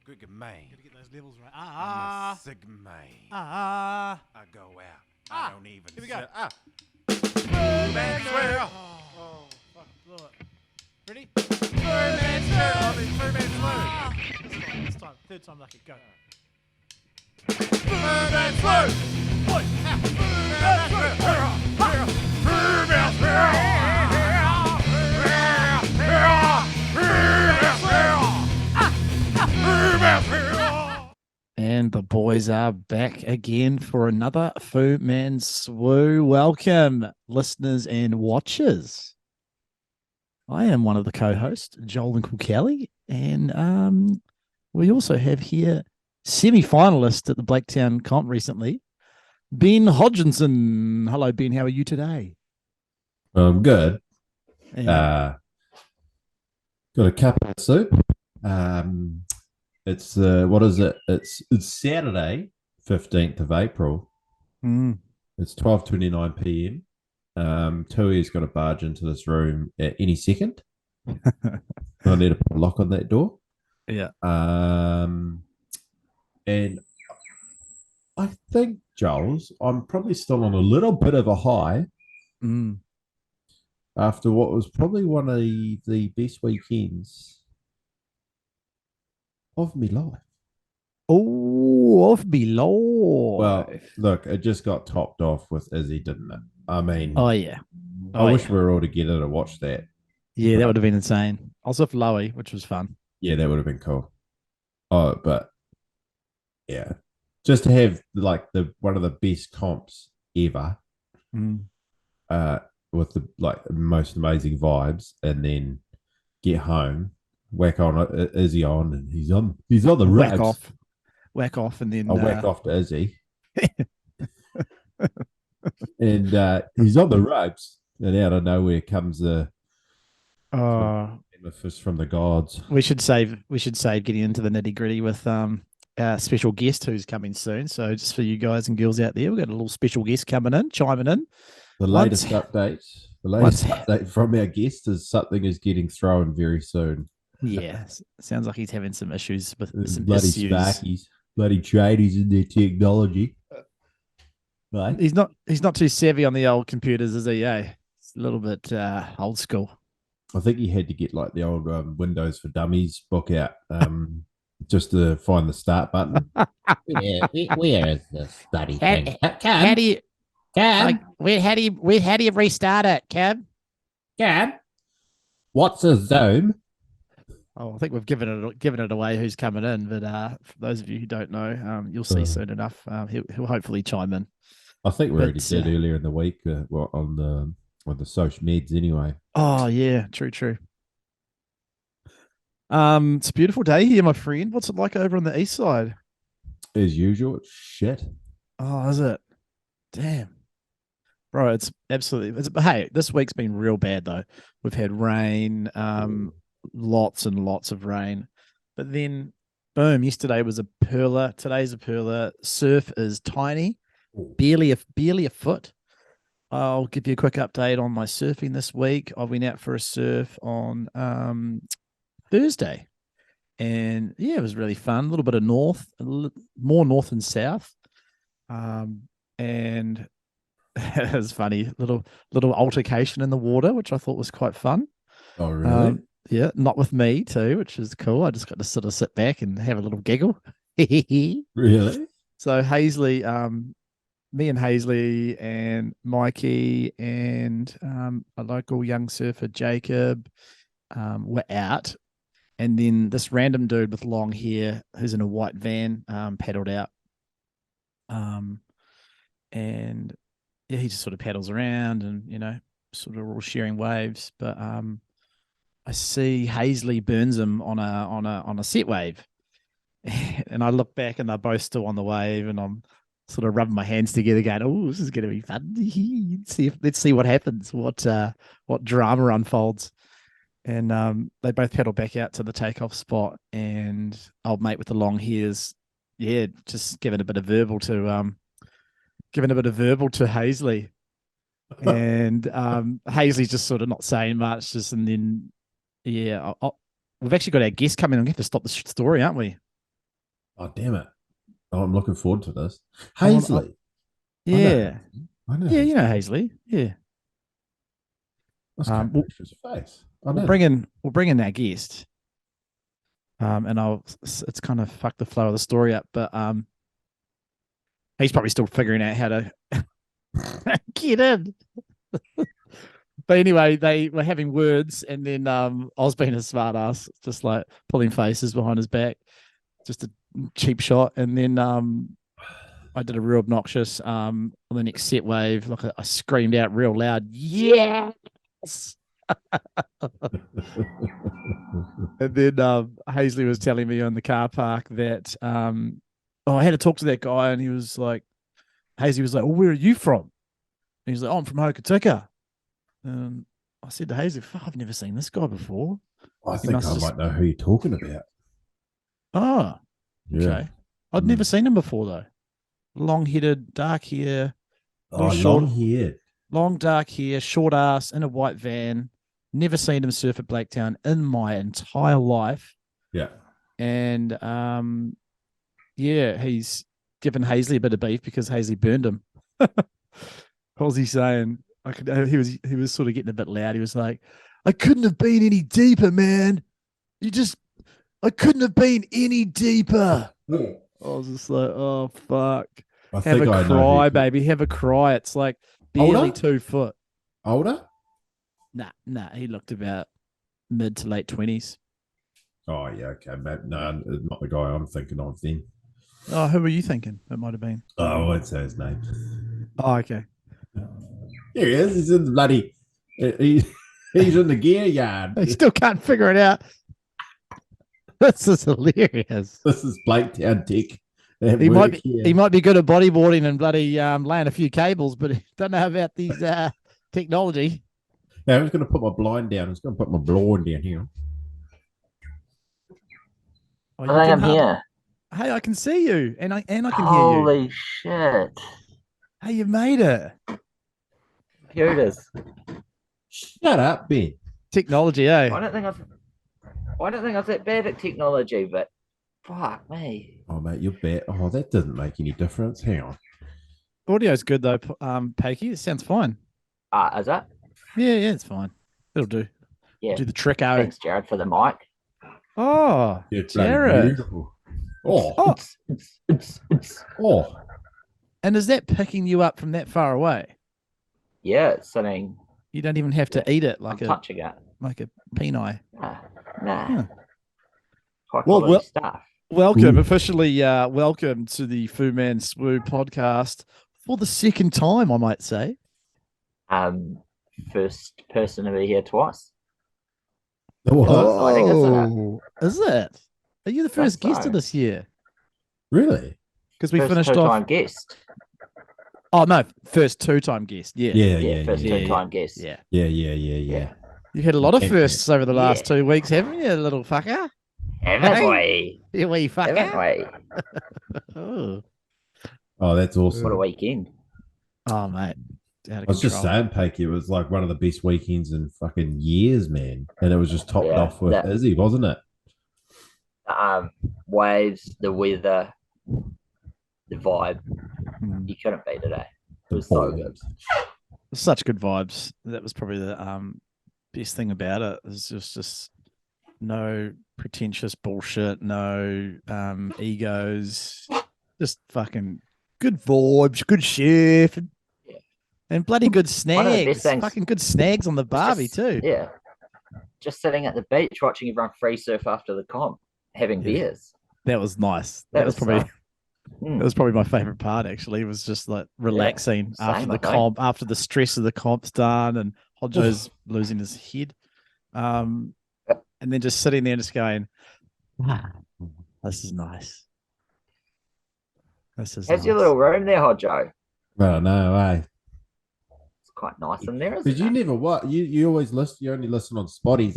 Good man. Gotta get those levels right. I'm a sick man. Ah. I go out. I don't even. Here we go. Man, swear. Oh, fuck, blew it. Ready? Man, swear. I mean, man, This time. Third time lucky. Go. Man, swear. And the boys are back again for another Fu Man Swoo. Welcome, listeners and watchers. I am one of the co-hosts, Joel and Kelly, and we also have here semi-finalist at the Blaketown comp recently, Ben Hodgkinson. Hello, Ben. How are you today? I'm good. And Got a cup of soup. It's what is it? It's Saturday, 15th of April. It's 12:29 p.m. Tui's got to barge into this room at any second. I need to put a lock on that door. Yeah. And I think, Joel's, I'm probably still on a little bit of a high after what was probably one of the best weekends of my life. Oh, of below. Well, look, it just got topped off with Izzy, didn't it? I mean, Oh yeah. I wish we were all together to watch that. Yeah, that would have been insane. I was with Loey, which was fun. Yeah, that would have been cool. Oh, but yeah, just to have like one of the best comps ever, with the most amazing vibes, and then get home, whack on Izzy on, and he's on the ropes. Whack off, and then I'll whack off to Izzy. And he's on the ropes, and out of nowhere comes a fish from the gods. We should save getting into the nitty gritty with our special guest who's coming soon. So just for you guys and girls out there, we've got a little special guest chiming in. The latest update from our guest is something is getting thrown very soon. Yeah, sounds like he's having some issues with some bloody issues. Sparkies, bloody tradies in their technology. Right? He's not too savvy on the old computers, is he? It's a little bit old school. I think he had to get like the old Windows for Dummies book out just to find the start button. Where is this bloody thing? How do you? Cam? How do you restart it, Cam? Cam? What's a Zoom? Oh, I think we've given it away who's coming in, but for those of you who don't know, you'll see soon enough. He'll hopefully chime in. I think we already did earlier in the week on the social meds anyway. Oh yeah, true. It's a beautiful day here, my friend. What's it like over on the east side? As usual, it's shit. Oh, is it? Damn. Bro, it's absolutely. Hey, this week's been real bad though. We've had rain, lots and lots of rain, but then boom, yesterday was a perler. Today's a perler. Surf is tiny, barely a foot. I'll give you a quick update on my surfing this week. I went out for a surf on Thursday, and yeah, it was really fun. A little bit of more north and south, and it was funny. Little altercation in the water, which I thought was quite fun. Oh, really? Yeah, not with me too, which is cool. I just got to sort of sit back and have a little giggle. Really? So Hazley, me and Hazley and Mikey and a local young surfer, Jacob, were out. And then this random dude with long hair who's in a white van paddled out. And yeah, he just sort of paddles around and, sort of all sharing waves. But I see Hazley burns him on a set wave. And I look back and they're both still on the wave, and I'm sort of rubbing my hands together going, oh, this is going to be fun. Let's see what happens, what drama unfolds. And they both paddle back out to the takeoff spot, and old mate with the long hairs, just giving a bit of verbal to Hazley. And Hazley's just sort of not saying much, and then we've actually got our guest coming. I'm going to have to stop the story, aren't we? Oh, damn it. Oh, I'm looking forward to this. I want- Hazley. Yeah. I know. Yeah, you know Hazley. Hazley. Yeah. Let's Um, go his face. I know. We'll bring in our guest. And it's kind of fucked the flow of the story up, but he's probably still figuring out how to get in. But anyway, they were having words, and then I was being a smart ass, just like pulling faces behind his back, just a cheap shot, and then I did a real obnoxious on the next set wave, like I screamed out real loud, yes. And then Hazley was telling me in the car park that I had to talk to that guy, and he was like, Hazley was like, well, where are you from? And he's like, oh, I'm from Hokitika. And I said to Hazley, fuck, I've never seen this guy before. I think I might know who you're talking about. Oh, Yeah. okay. I'd never seen him before, though. Long-headed, dark hair, Oh, short- long-haired. long dark hair, short ass, in a white van. Never seen him surf at Blaketown in my entire life. Yeah. And yeah, he's given Hazley a bit of beef because Hazley burned him. What was he saying? He was sort of getting a bit loud. He was like, I couldn't have been any deeper, man. I couldn't have been any deeper. I was just like, oh fuck. I Have think a I know cry, who- baby. Have a cry. It's like barely Older? 2 foot. Older? Nah. He looked about mid to late 20s. Oh, yeah. Okay. No, not the guy I'm thinking of then. Oh, who were you thinking? It might have been. Oh, I won't say his name. Oh, okay. Here he is. He's in the bloody. He's in the gear yard. I still can't figure it out. This is hilarious. This is Blaketown Tech. He might be good at bodyboarding and bloody laying a few cables, but he don't know about these technology. Now I'm just going to put my blind down. I'm just going to put my blind down here. Oh, I you think can I'm hardly- here. Hey, I can see you, and I can hear you. Holy shit. Hey, you made it. Computers. Shut up, Ben. Technology, eh? I don't think I was that bad at technology, but fuck me. Oh, mate, you're bad. Oh, that doesn't make any difference. Hang on. Audio's good though, Pakey. It sounds fine. Is that? Yeah, it's fine. It'll do. Yeah. Do the trick out. Thanks, Jared, for the mic. Oh, It's bloody Jared. beautiful. Oh, Oh, oh. and is that picking you up from that far away? Yeah, it's sitting. You don't even have to eat it I'm like a touching it. peni. Nah. Huh. High Well, quality stuff. Welcome, Ooh. officially. Welcome to the Fu Man Swoo podcast for the second time, I might say. First person to be here twice. Oh, exciting, isn't it? Is it? Are you the first guest so. of this year? really? Because we First finished two-time off. guest. Oh no, first 2-time guest. Yeah. Yeah. First yeah. two-time guest. Yeah. Yeah. You had a lot of Yeah. firsts over the last Yeah. 2 weeks, haven't you, little fucker? Haven't Hey. we? You wee Haven't fucker. we? Oh. Oh, that's What a awesome. weekend. Oh, mate. Out of I was just control. saying, Pakey, it was like one of the best weekends in fucking years, man. And it was just topped Yeah, off with that- Izzy, wasn't it? Waves, the weather, the vibe. Mm. You couldn't beat it, eh? It The was so balls. good. Such good vibes. That was probably the best thing about it. Is just no pretentious bullshit, no egos, just fucking good vibes, good chef, and, Yeah. and bloody good One of the snags. best things- Fucking good snags on the barbie Just- too. Yeah. Just sitting at the beach watching everyone free surf after the comp, having Yeah. beers. That was nice. That was probably so- Mm. that was probably my favorite part. Actually, was just like relaxing after same, the I think. comp, after the stress of the comp's done, and Hodgo's losing his head, and then just sitting there and just going, "Ah, this is nice. This is How's nice." your little room there, Hodjo? Oh, no way. It's quite nice in there, isn't Because you it? never what? You always listen, you only listen on Spotties.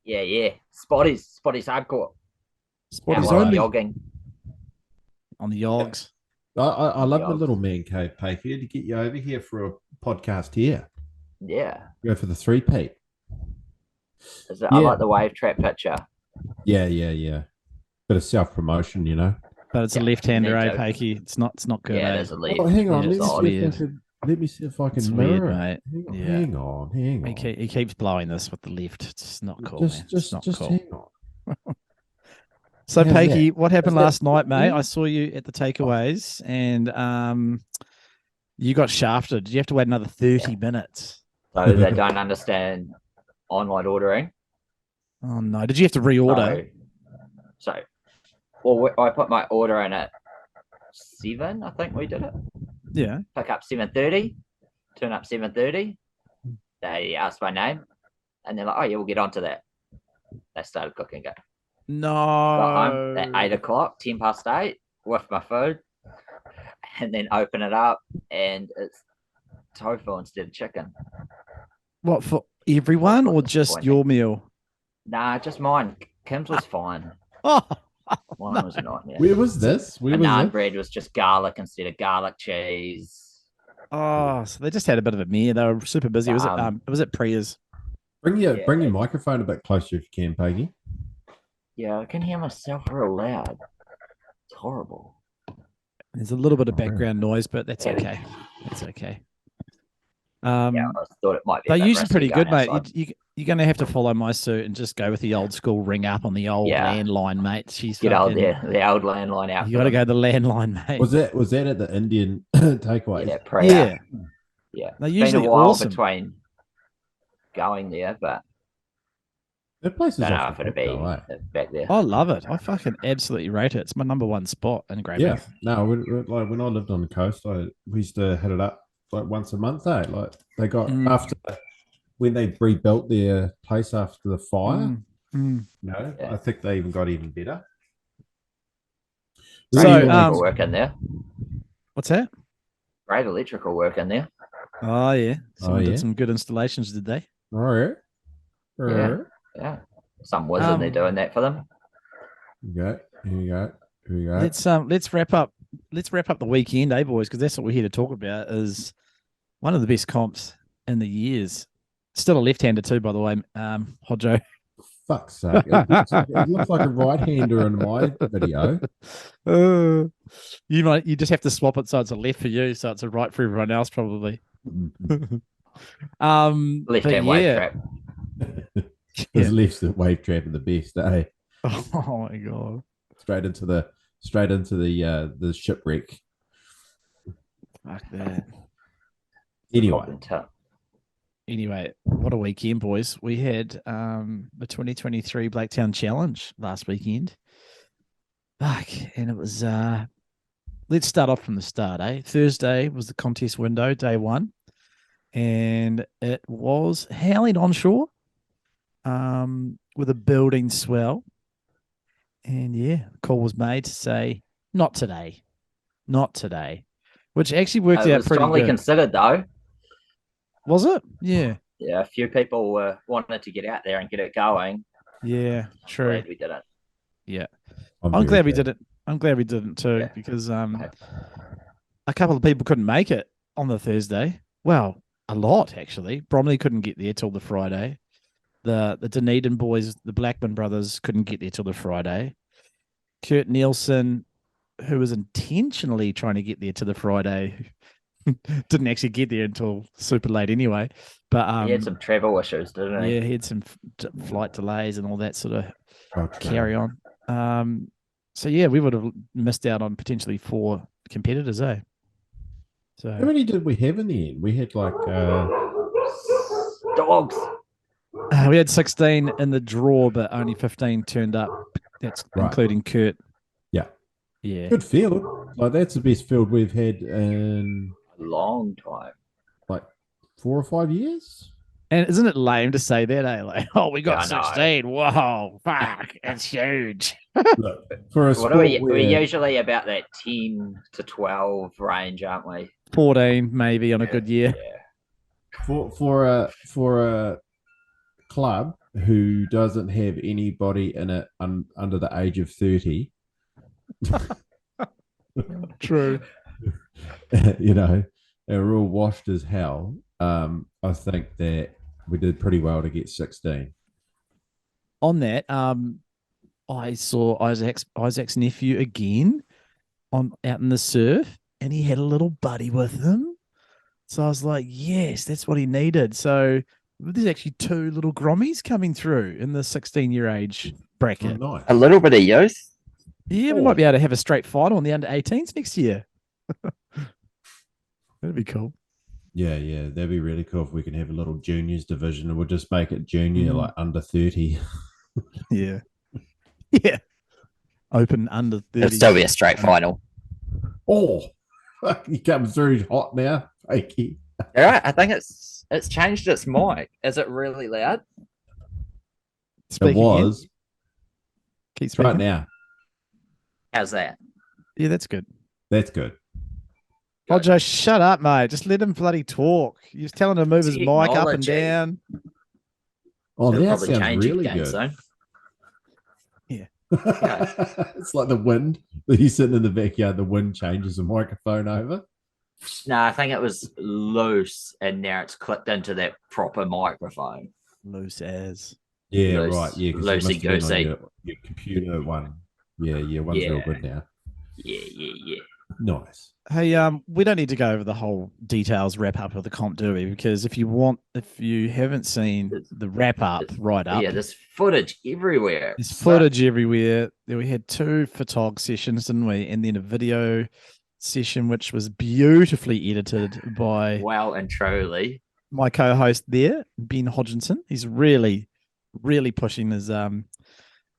Yeah. Spotty's hardcore. Spot And is while only jogging. on the Yogs. I love my Yeah. little man cave, Pakey, to get you over here for a podcast here. Yeah. Go for the 3-peat. I Yeah. like the wave trap picture. Yeah. Bit of self promotion, you know. But it's a Yeah, leftander, me eh, too. Pakey? It's not good. Yeah, eh? there's a lead. Oh, hang on. Yeah, It's it's odd. weird. Let me see if I can It's mirror weird, it. mate. Yeah. Hang on. He keeps blowing this with the left. It's not cool, man. It's not cool. hang on. So, How's Pakey, that? what happened Is that last night, mate? weird? I saw you at the takeaways, and you got shafted. Did you have to wait another 30 minutes? So they don't understand online ordering. Oh no! Did you have to reorder? Well, I put my order in at 7. I think we did it. Yeah. Pick up 7:30. Turn up 7:30. They asked my name, and they're like, "Oh yeah, we'll get onto that." They started cooking it. Got home No. at 8 o'clock, 10 past 8, with my food, and then open it up, and it's tofu instead of chicken. What, for everyone or just Disappointing. your meal? Nah, just mine. Kim's was fine. Oh, Mine was not. Yeah. Where was this? The Where was naan it? bread was just garlic instead of garlic cheese. oh, so they just had a bit of a mare. They were super busy. Was it Priya's? Bring your Yeah. bring your microphone a bit closer if you can, Peggy. Yeah, I can hear myself real loud. It's horrible. There's a little bit of Oh, really? background noise, but that's Yeah. okay. That's okay. Yeah, I thought it might be. a They're bit usually risky pretty going good, mate. outside. You're going to have to follow my suit and just go with the old school ring up on the old Yeah. landline, mate. She's Get old fucking, there, the old landline out. you got to go the landline, mate. Was that at the Indian takeaway? Yeah, Priya. Yeah. Yeah. They're It's usually been a while awesome. between going there, but That place is I don't know off if the it'd hook, be though, eh? back there. I love it. I fucking absolutely rate it. It's my number one spot in Great Yeah. Bath. No, like when I lived on the coast, we used to hit it up like once a month. Like they got after when they rebuilt their place after the fire. Mm. No, Yeah. I think they even got even better. So, Great electrical work in there. What's that? Great electrical work in there. Oh, yeah. Someone yeah? did some good installations, did they? All right. Yeah. Yeah. Some wizard they're doing that for them. Here you go. Let's wrap up the weekend, eh, boys? Because that's what we're here to talk about. Is one of the best comps in the years. Still a left-hander too, by the way. Hodgo. Fuck's sake! It looks like a right-hander in my video. You just have to swap it so it's a left for you, so it's a right for everyone else, probably. Left but hand wave yeah. trap. His left's the wave trap of the best, eh? Oh my god! Straight into the shipwreck. Fuck that. Anyway, What a weekend, boys. We had the 2023 Blaketown Challenge last weekend. Fuck, and it was let's start off from the start, eh? Thursday was the contest window, day one, and it was howling onshore with a building swell. And yeah, the call was made to say, not today, which actually worked It out was pretty strongly good. considered though. Was it? Yeah. Yeah, a few people wanted to get out there and get it going. Yeah, true. Glad we didn't. Yeah. I'm I'm very glad we glad. didn't. I'm glad we didn't too, Yeah. because a couple of people couldn't make it on the Thursday. Well, a lot actually. Bromley couldn't get there till the Friday. The Dunedin boys, the Blackman brothers, couldn't get there till the Friday. Kurt Nielsen, who was intentionally trying to get there to the Friday, didn't actually get there until super late anyway. But He had some travel issues, didn't he? yeah, he had some flight delays and all that sort of Okay. carry on. So yeah, we would have missed out on potentially 4 competitors, eh? How So many did we have in the end? We had like Dogs. we had 16 in the draw, but only 15 turned up. That's Right. including Kurt. Yeah. Yeah. good field. Like that's the best field we've had in A long time. like 4 or 5 years. And isn't it lame to say that, eh? Like, oh, we got Yeah, I know. 16. Whoa, fuck, it's huge. Look, for a What sport are we? where, We're usually about that 10 to 12 range, aren't we? 14 maybe on a good year. Yeah. for a club who doesn't have anybody in it under the age of 30, True. you know, and we're all washed as hell. I think that we did pretty well to get 16. On that, I saw Isaac's nephew again out in the surf, and he had a little buddy with him. So I was like, yes, that's what he needed. So there's actually 2 little grommies coming through in the 16-year age Oh, bracket. nice. A little bit of youth. Yeah, we might be able to have a straight final on the under-18s next year. That'd be cool. Yeah, that'd be really cool if we can have a little juniors division and we'll just make it junior, like under 30. Yeah. Yeah. Open under 30. It'll still be a straight final. Oh, you come through hot now, Fakey. All right, I think it's changed its mic. Is it really loud? Speak It was again. Keep speaking. right now. How's that? Yeah, that's good. That's good. Oh, Joe, shut up, mate. Just let him bloody talk. You're just telling him to move his mic up and Technology. down. Oh, It'll that probably sounds change really again good. soon. It's like the wind. He's sitting in the backyard. The wind changes the microphone over. No, I think it was loose, and now it's clipped into that proper microphone. Loose as. Yeah, Loose- right. Yeah, because it must have been on loosey-goosey. your computer one. Yeah, one's real Yeah. good now. Yeah. Nice. Hey, we don't need to go over the whole details wrap up of the comp, do we? Because if you haven't seen the wrap up right up, Yeah, there's footage everywhere. there's footage everywhere. Then we had 2 photog sessions, didn't we? And then a video session, which was beautifully edited by Well and truly. my co-host there, Ben Hodgkinson. He's really pushing his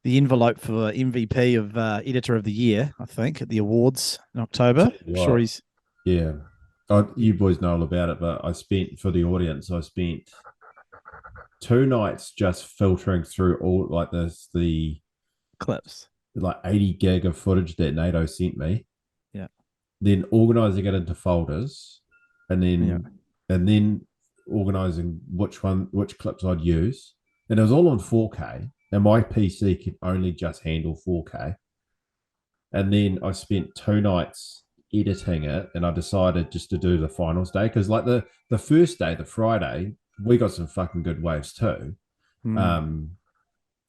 the envelope for MVP of Editor of the Year, I think, at the awards in October. I'm sure he's Yeah. You boys know all about it, but I spent 2 nights just filtering through all like the clips. like 80 gig of footage that NATO sent me. Yeah. Then organizing it into folders and then organizing which clips I'd use. And it was all on 4K. And my PC can only just handle 4K. And then I spent 2 nights editing it, and I decided just to do the finals day because, like the first day, the Friday, we got some fucking good waves too. And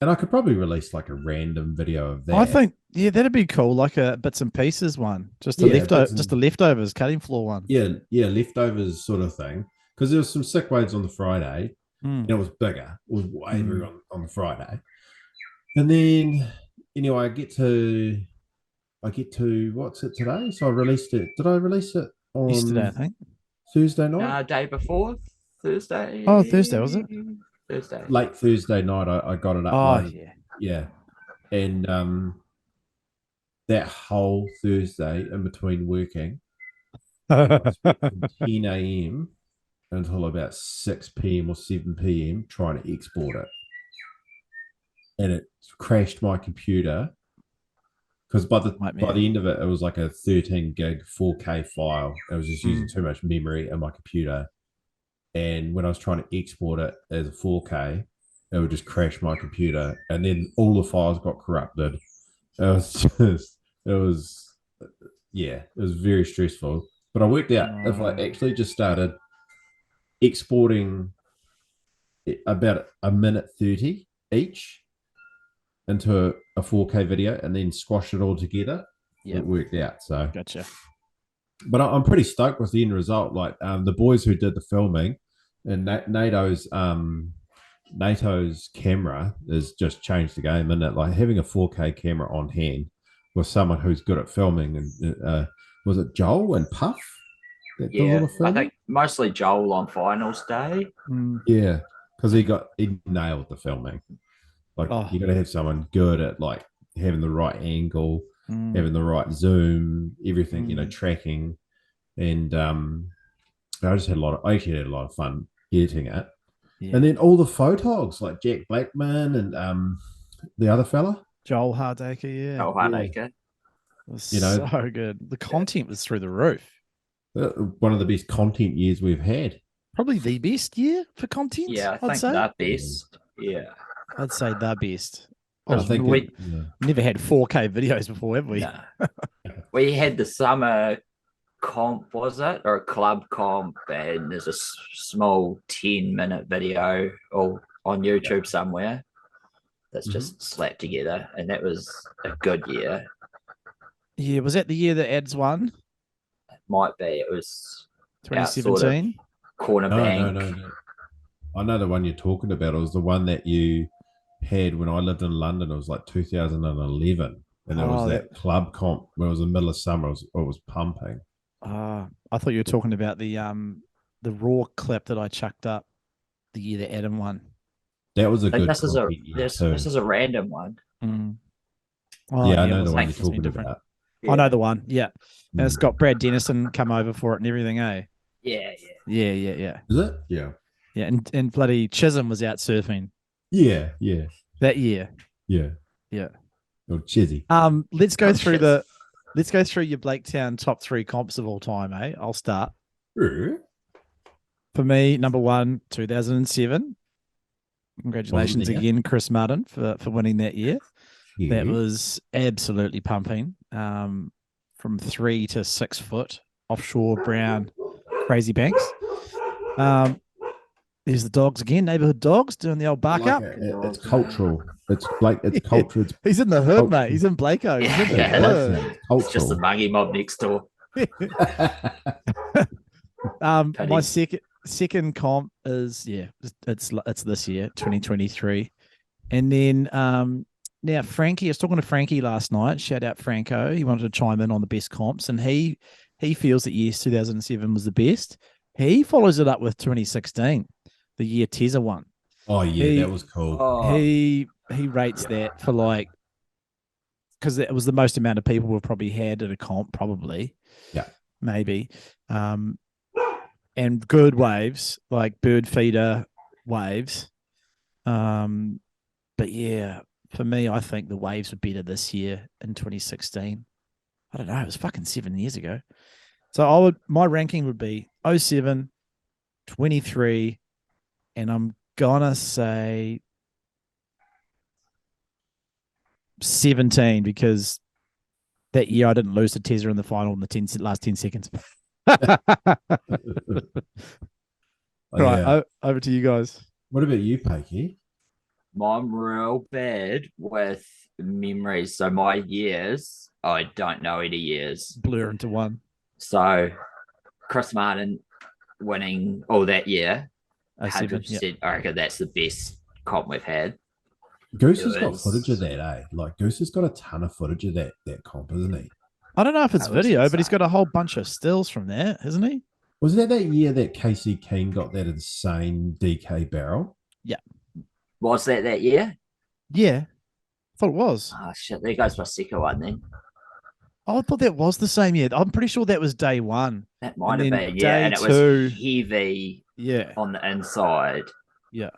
I could probably release like a random video of that. I think, yeah, that'd be cool, like a bits and pieces one, just a leftovers cutting floor one. Yeah, leftovers sort of thing. Because there was some sick waves on the Friday, and it was bigger. It was way bigger on the Friday. And then anyway, I get to what's it today? So I released it. Did I release it on Yesterday, I think. Thursday night? Day before Thursday. Oh, Thursday, was it? Thursday. Late Thursday night, I got it up. Oh, yeah. And that whole Thursday in between working, I spent from 10 a.m. until about 6 p.m. or 7 p.m. trying to export it. And it crashed my computer because by the end of it, it was like a 13 gig 4K file. It was just using too much memory in my computer. And when I was trying to export it as a 4K, it would just crash my computer. And then all the files got corrupted. It was very stressful. But I worked out if I actually just started exporting about a minute 30 each into a 4K video and then squash it all together, it worked out. So gotcha. But I'm pretty stoked with the end result. Like the boys who did the filming and NATO's camera has just changed the game, isn't it? Like having a 4K camera on hand with someone who's good at filming. And was it Joel and Puff? Yeah, I think mostly Joel on finals day. Yeah, because he nailed the filming. Like you got to have someone good at like having the right angle, having the right zoom, everything, tracking. And I actually had a lot of fun editing it. Yeah. And then all the photogs like Jack Blackman and the other fella, Joel Hardacre. Yeah, Joel Hardacre. It was so good. The content was through the roof. One of the best content years we've had. Probably the best year for content. Yeah, I think the best. Yeah. I'd say the best. I think we never had 4K videos before, have we? No. We had the summer comp, was it? Or a club comp, and there's a small 10-minute video on YouTube somewhere. that's just slapped together, and that was a good year. Yeah, was that the year that Ads won? Might be. It was our sort of 2017? corner No, bank. no. I know the one you're talking about. It was the one that you had when I lived in London. It was like 2011. And it was Oh, that club comp when it was the middle of summer. It was pumping. I thought you were talking about the raw clip that I chucked up the year that Adam won. That was a I think good this is a compete year this, too. this is a random one. Mm. Oh, Yeah, I it know the was one you're must have been talking different. about. I know the one. Yeah, and it's Mm. got Brad Dennison come over for it and everything. Eh? Yeah. Yeah. Is it? Yeah. Yeah, and bloody Chisholm was out surfing Yeah. that year. Yeah. Or Chizzy. Let's go Oh, through shit. let's go through your Blaketown top 3 comps of all time. Eh? I'll start. For me, number 1, 2007. Congratulations Wasn't there? again, Chris Martin, for winning that year. Yeah. That was absolutely pumping. From 3 to 6 foot offshore brown crazy banks. There's the dogs again, neighborhood dogs doing the old bark up. It's cultural. It's culture. It's He's in the hood, cultural. mate. He's in Blako. He's in the Yeah. hood. It's It's just the cultural. muggy mob next door. My Penny. second comp is it's this year, 2023, and then now Frankie. I was talking to Frankie last night. Shout out Franco. He wanted to chime in on the best comps, and he feels that yes, 2007 was the best. He follows it up with 2016, the year Tezza won. Oh yeah, that was cool. Oh, He rates that for like because it was the most amount of people we've probably had at a comp, probably. Yeah. Maybe. And good waves, like bird feeder waves. But yeah, for me, I think the waves were better this year in 2016. I don't know, it was fucking 7 years ago. So my ranking would be 07, 23, and I'm gonna say 17 because that year I didn't lose to Tezza in the final in the last 10 seconds. Right, Yeah. over to you guys. What about you, Pakey? I'm real bad with memories. So my years, I don't know any years. Blur into one. So Chris Martin winning all that year, 07, 100%. I reckon that's the best comp we've had. Goose has It got was- footage of that, eh? Like Goose has got a ton of footage of that comp, isn't he? I don't know if it's That was video, but he's insane. got a whole bunch of stills from that, hasn't he? Was that year that Casey Keane got that insane DK barrel? Was that year? Yeah. I thought it was. Oh, shit. There goes my second one then. Oh, I thought that was the same year. I'm pretty sure that was day one. That might have And then been, yeah. And it day was two- heavy Yeah. on the inside. Yeah.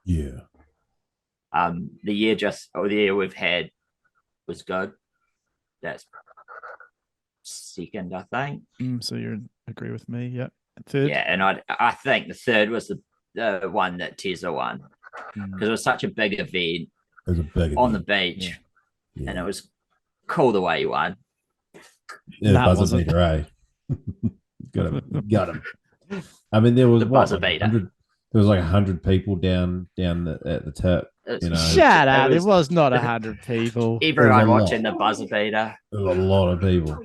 Yeah. The year we've had was good. That's second, I think. So you agree with me? Yeah. Third. Yeah, and I think the third was the one that Tezza won because it was such a big event It was a big on the event. beach, Yeah. and it was cool the way he won. Yeah, Nah, it buzzer wasn't. beater, eh? Got him. I mean, there was The what, buzzer like beater. 100 there was like 100 people down at the tip. It's- You know, Shut up. it It was- was not 100 people. Everyone There's a watching lot. the buzzer beater. There was a lot of people.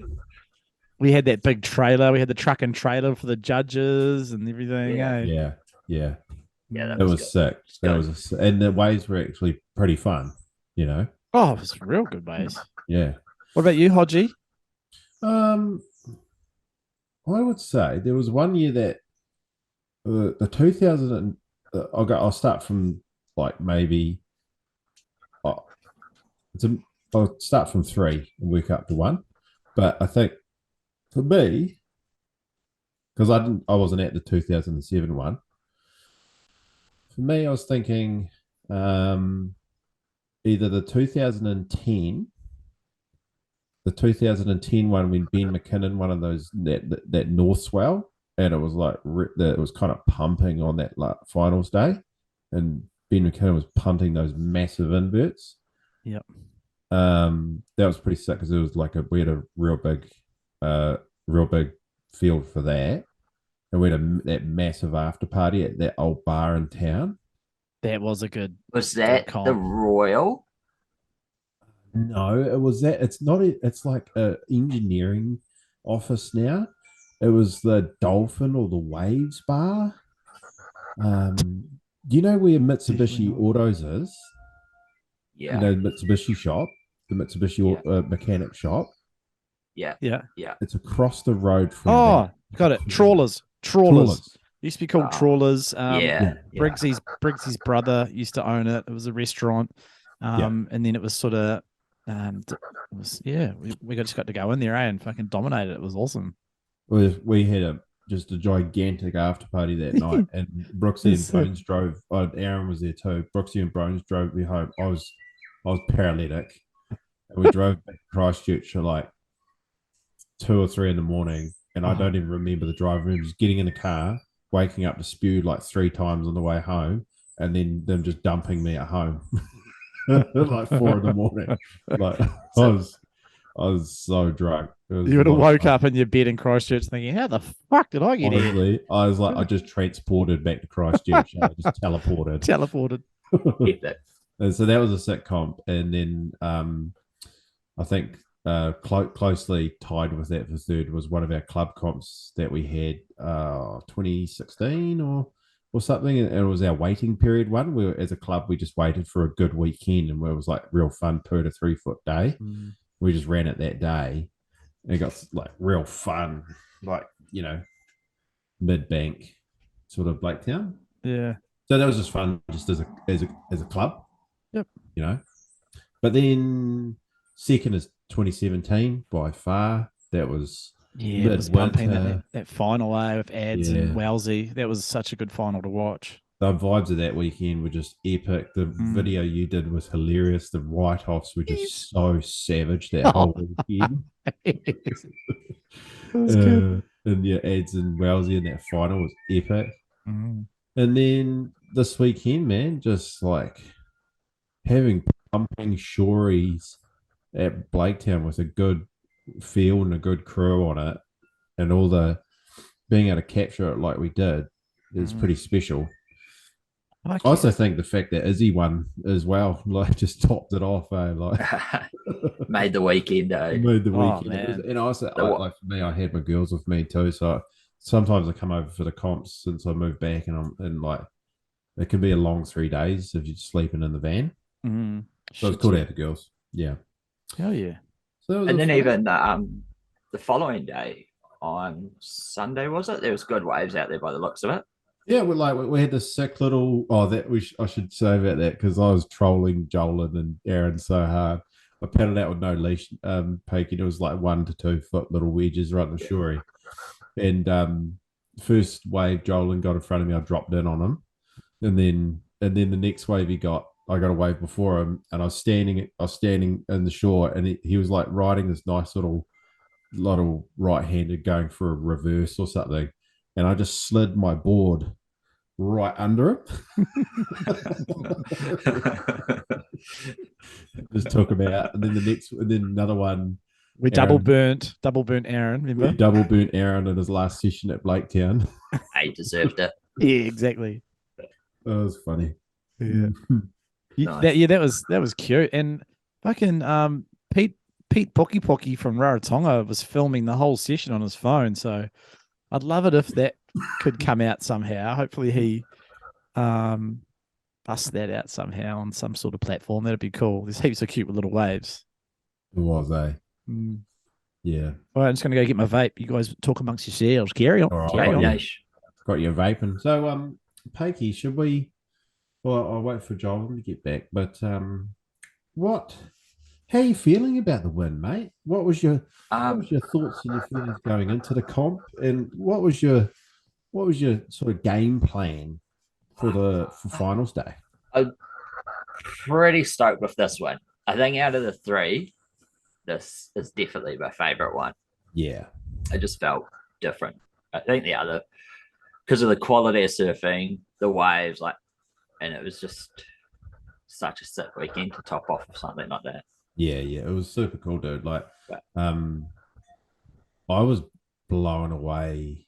We had that big trailer. We had the truck and trailer for the judges and everything. Yeah. eh? Yeah. Yeah, that It was was good. sick. good. And the waves were actually pretty fun, you know? Oh, it was real good, mate. Yeah. What about you, Hodgie? I would say there was one year that the 2000 and I'll start from like maybe I'll start from 3 and work up to 1. But I think for me, because I wasn't at the 2007 one. For me, I was thinking either the 2010 one when Ben McKinnon one of those that North swell, and it was like it was kind of pumping on that like finals day, and Ben McKinnon was punting those massive inverts. Yep. That was pretty sick because it was like we had a real big field for that, and we had that massive after party at that old bar in town. That was a good. Was that comp. the Royal? No, it was that. It's not. It's like a engineering office now. It was the Dolphin or the Waves bar. Do you know where Definitely Mitsubishi not. Autos is? Yeah. You know, Mitsubishi shop, the Mitsubishi mechanic shop. Yeah. Yeah. Yeah. It's across the road from. Oh, that. got it. Trawlers. Used to be called Oh, Trawlers. yeah. Briggsy's brother used to own it. It was a restaurant. Yeah. And then it was sort of, we just got to go in there and fucking dominate it. It was awesome. We had just a gigantic after party that night, and Brooksy and So- Bones drove. Aaron was there too. Brooksy and Bones drove me home. I was paralytic, and we drove back to Christchurch at like 2 or 3 in the morning, and I don't even remember the drive. I remember just getting in the car, waking up to spew like 3 times on the way home, and then them just dumping me at home, like 4 in the morning. Like I was so drunk. You would have woke up in your bed in Christchurch thinking, how the fuck did I get here? Honestly, I was like, I just transported back to Christchurch. I just teleported. Teleported. Epic. And so that was a sick comp. And then I think closely tied with that for third was one of our club comps that we had 2016 or something. And it was our waiting period one where as a club, we just waited for a good weekend and it was like real fun 2 to 3 foot day. We just ran it that day. And it got like real fun, like, you know, mid-bank sort of Blaketown. Yeah. So that was just fun, just as a club. Yep. You know, but then second is 2017 by far. That was Yeah, it was pumping midwinter. that final with ads Yeah. and Wellesley. That was such a good final to watch. The vibes of that weekend were just epic. The video you did was hilarious. The write-offs were just so savage that whole weekend. That was good. And yeah, ads and Wellesley in that final was epic. Mm. And then this weekend, man, just like having pumping shories at Blaketown with a good feel and a good crew on it, and all the being able to capture it like we did is pretty special. I also think the fact that Izzy won as well, like, just topped it off, like Made the weekend, though. made the Oh, weekend. man. And also, like for me, I had my girls with me too, so sometimes I come over for the comps since I moved back, and like it can be a long 3 days if you're sleeping in the van. Mm. So it's cool to have the girls. Yeah. Hell yeah. So that was And a then fun- even the following day on Sunday, was it? There was good waves out there by the looks of it. yeah, we had this sick little. Oh, that I should say about that because I was trolling Jolin and Aaron so hard. I paddled out with no leash, Pake, and it was like 1 to 2 foot little wedges right in the shorey. And first wave, Jolin got in front of me. I dropped in on him, and then the next wave I got a wave before him, and I was standing in the shore, and he was like riding this nice little right-handed going for a reverse or something, and I just slid my board right under him. Just took him out, and then another one. We double burnt Aaron, remember? Double burnt Aaron in his last session at Blaketown. He deserved it. Yeah, exactly. That was funny. Yeah. Nice. That was cute. And fucking Pete Pocky from Rarotonga was filming the whole session on his phone. So I'd love it if that could come out somehow. Hopefully he busts that out somehow on some sort of platform. That'd be cool. There's heaps of cute little waves. It was, eh? Mm. Yeah. All right, I'm just gonna go get my vape. You guys talk amongst yourselves. Carry on. All right. Carry on. Yeah. Got your vaping. So, Pakey, should we? Well, I'll wait for Joel to get back. But how are you feeling about the win, mate? What was your thoughts and your feelings going into the comp, and what was your sort of game plan for finals day? I'm pretty stoked with this one. I think out of the 3, this is definitely my favorite one. Yeah. It just felt different. I think the other, because of the quality of surfing, the waves, and it was just such a sick weekend to top off of something like that. Yeah, it was super cool, dude. Like, I was blown away.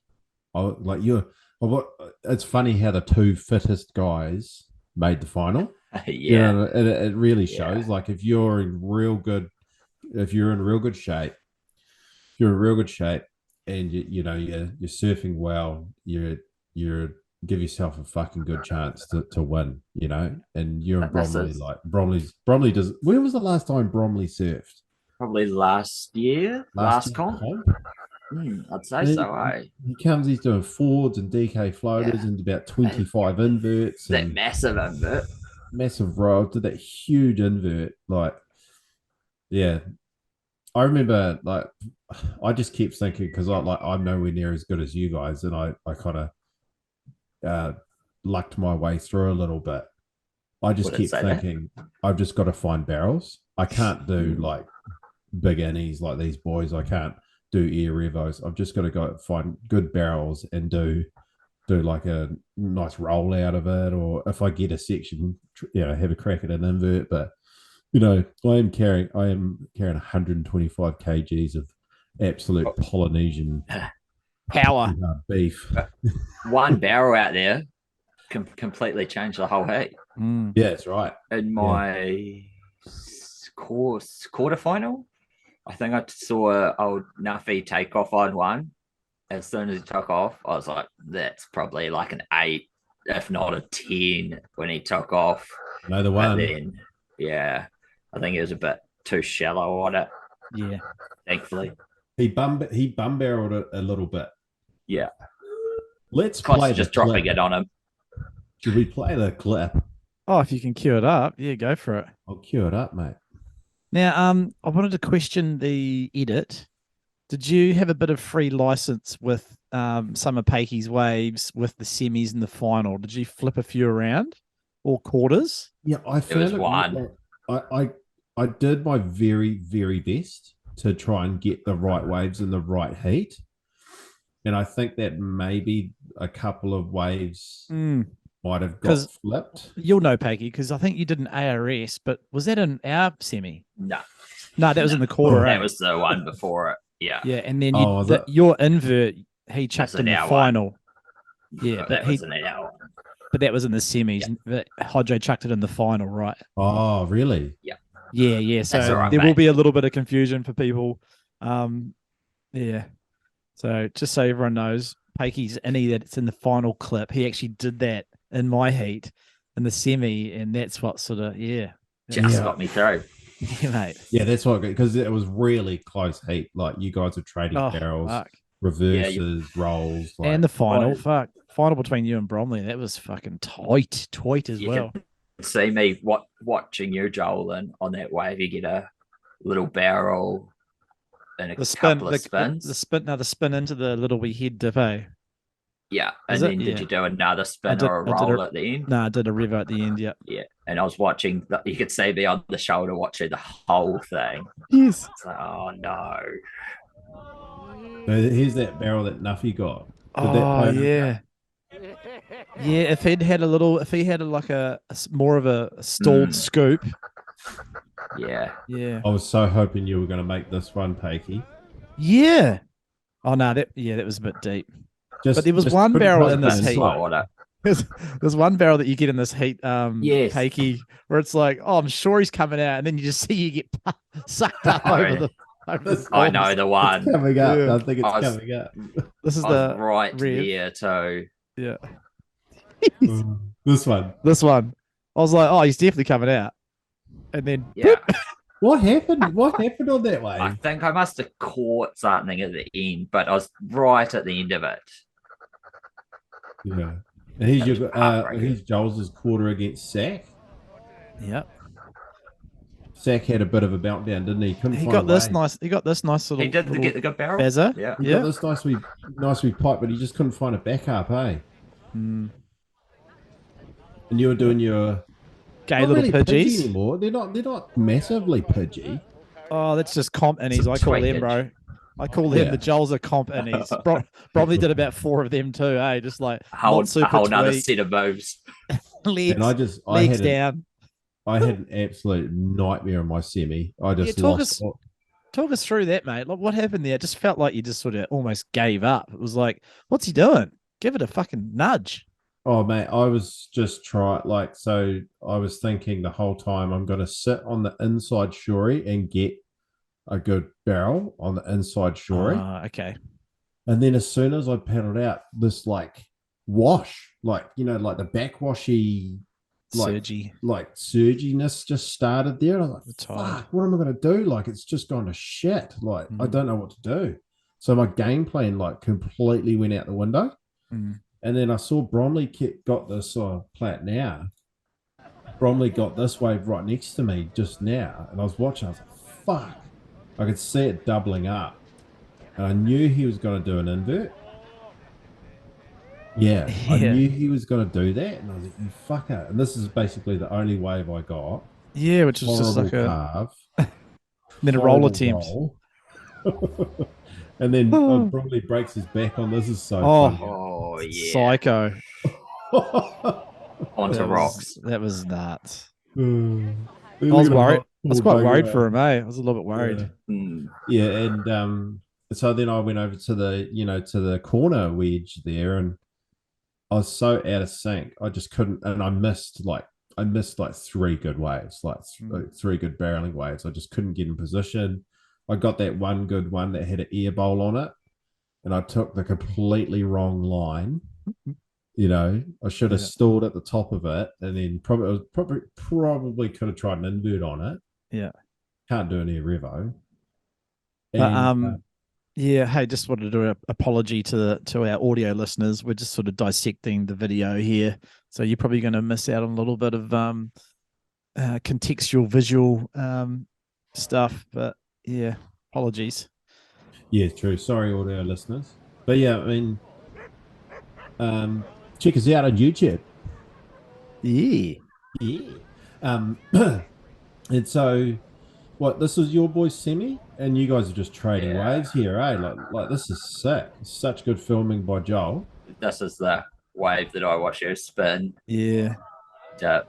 It's funny how the 2 fittest guys made the final. yeah. You know, it really Yeah. shows. Like if you're in real good shape, if you're in real good shape, and you know you're surfing well, you're give yourself a fucking good chance to win. You know, and you and And this Bromley, is like Bromley does. When was the last time Bromley surfed? probably last year, last year comp. I'd say And so. Eh? he's doing forwards and DK floaters Yeah. and about 25 inverts That and massive invert. massive roll, did that huge invert. Like, yeah. I remember like I just keep thinking because I'm nowhere near as good as you guys, and I kind of lucked my way through a little bit. I just Wouldn't keep say that. thinking I've just got to find barrels. I can't do like big innies like these boys. I can't do air revos. I've just got to go find good barrels and do like a nice roll out of it, or if I get a section, have a crack at an invert. But I am carrying 125 kgs of absolute Polynesian Power. beef. One barrel out there can completely change the whole heat. Yeah, that's right. In my quarterfinal, I think I saw old Nuffy take off on one. As soon as he took off, I was like, that's probably like an 8, if not a 10 when he took off. No, the But one. then, yeah, I think it was a bit too shallow on it, Yeah. thankfully. He bum barreled it a little bit. Yeah. Let's Cost play just the clip. dropping it on him. Should we play the clip? Oh, if you can cue it up, yeah, go for it. I'll cue it up, mate. Now, I wanted to question the edit. Did you have a bit of free license with some of Paikie's waves with the semis and the final? Did you flip a few around or quarters? Yeah, I found was one. I did my very, very best to try and get the right waves in the right heat. And I think that maybe a couple of waves might have got flipped. You'll know, Paiki, because I think you did an ARS, but was that in our semi? No. No, that was in the quarter. That was the one before it. Yeah. Yeah, and then it? your invert, he chucked That's in an the hour final. Yeah, But but that was an hour. but that was in the semis. But Hodgo chucked it in the final, right? Oh, really? Yeah. Yeah. So That's all right, there will mate. be a little bit of confusion for people. Yeah. So just so everyone knows, Paikie's innie that's in the final clip, he actually did that in my heat in the semi, and that's what sort of Just got me through. yeah, mate. Yeah, that's what, because it was really close heat. Like you guys are trading barrels, Fuck. reverses, rolls, like, And the final, Well, final between you and Bromley, that was fucking tight as You well. can see me watching you, Joel, and on that wave, you get a little barrel and a The spin, couple of spins. the spin into the little wee head dip, eh? Yeah. And Is it? then did Yeah. you do another spin did- or a I did roll a- at the end? No, I did a rev at the end, yeah. Yeah. And I was watching, you could see me on the shoulder watching the whole thing. Yes. It's like, oh no. So here's that barrel that Nuffy got. Did that Oh, play- yeah. Yeah, if he had more of a stalled scoop. Yeah. Yeah. I was so hoping you were going to make this one, Pakey. Yeah. Oh, no, that was a bit deep. But there was just one couldn't barrel quite in get this into heat. it. Oh, what a There's one barrel that you get in this heat, Yes. Paiki, where it's like, oh, I'm sure he's coming out, and then you just see you get sucked up Oh, over yeah. the. Over the I know corners. the one. It's coming up. Yeah. I think it's I was- coming up. This is I was the right rev. there too. Yeah. This one. This one, I was like, oh, he's definitely coming out, and then Yeah. What happened? What happened on that I wave? think I must have caught something at the end, but I was right at the end of it. Yeah. And here's That your was heartbreaking. here's Joel's quarter against Sack. yep, Sack had a bit of a meltdown, didn't he? Couldn't he find got a this wave. nice. He got this nice little. He did little get the good barrel. Bazza. Yeah. He got this nice wee pipe, but he just couldn't find a backup, eh? Mm. And you were doing your Gay not little really pidgy pidgeys. anymore. They're not massively pidgy. Oh, that's just comp innies. I call them, tweakage. bro. I call them Yeah. the Joels are comp innies. Probably did about 4 of them too, eh? Just like A whole not super nother tweaked, set of moves. legs, And I legs had down. I had an absolute nightmare in my semi. I just talk lost. Talk us through that, mate. Like, what happened there? It just felt like you just sort of almost gave up. It was like, what's he doing? Give it a fucking nudge. Oh mate, I was just so I was thinking the whole time I'm gonna sit on the inside shorey and get a good barrel on the inside shorey. Okay. And then as soon as I paddled out, this like wash, like like the backwashy Surgy. like surginess just started there. And I was The like, tide. fuck, what am I gonna do? Like it's just gone to shit. Like I don't know what to do. So my game plan like completely went out the window. Mm. And then I saw Bromley got this plat now. Bromley got this wave right next to me just now. And I was watching, I was like, fuck. I could see it doubling up. And I knew he was going to do an invert. Yeah, I Yeah. knew he was going to do that. And I was like, you fucker. And this is basically the only wave I got. Yeah, which is just Horrible like a carve. then a roll horrible attempt. roll. And then Bromley breaks his back on this. Is so Oh. funny. Oh yeah. Psycho. Onto That rocks. that was nuts. I I was worried. I was quite worried for him, eh? I was a little bit worried. Yeah. Mm. Yeah, and so then I went over to the corner wedge there, and I was so out of sync. I just couldn't, and I missed like three good waves, like three good barreling waves. I just couldn't get in position. I got that one good one that had an air bowl on it, and I took the completely wrong line. I should have stalled at the top of it, and then probably could have tried an invert on it. Yeah. Can't do an air revo. But, yeah, hey, just wanted to do an apology to our audio listeners. We're just sort of dissecting the video here, so you're probably going to miss out on a little bit of contextual, visual stuff. But yeah, apologies. Yeah, true. Sorry, audio listeners. But yeah, I mean, check us out on YouTube. Yeah. Yeah. And so, what? This is your boy Semi, and you guys are just trading waves here, eh? Like this is sick. Such good filming by Joel. This is the wave that I watch you spin. Yeah. Yeah.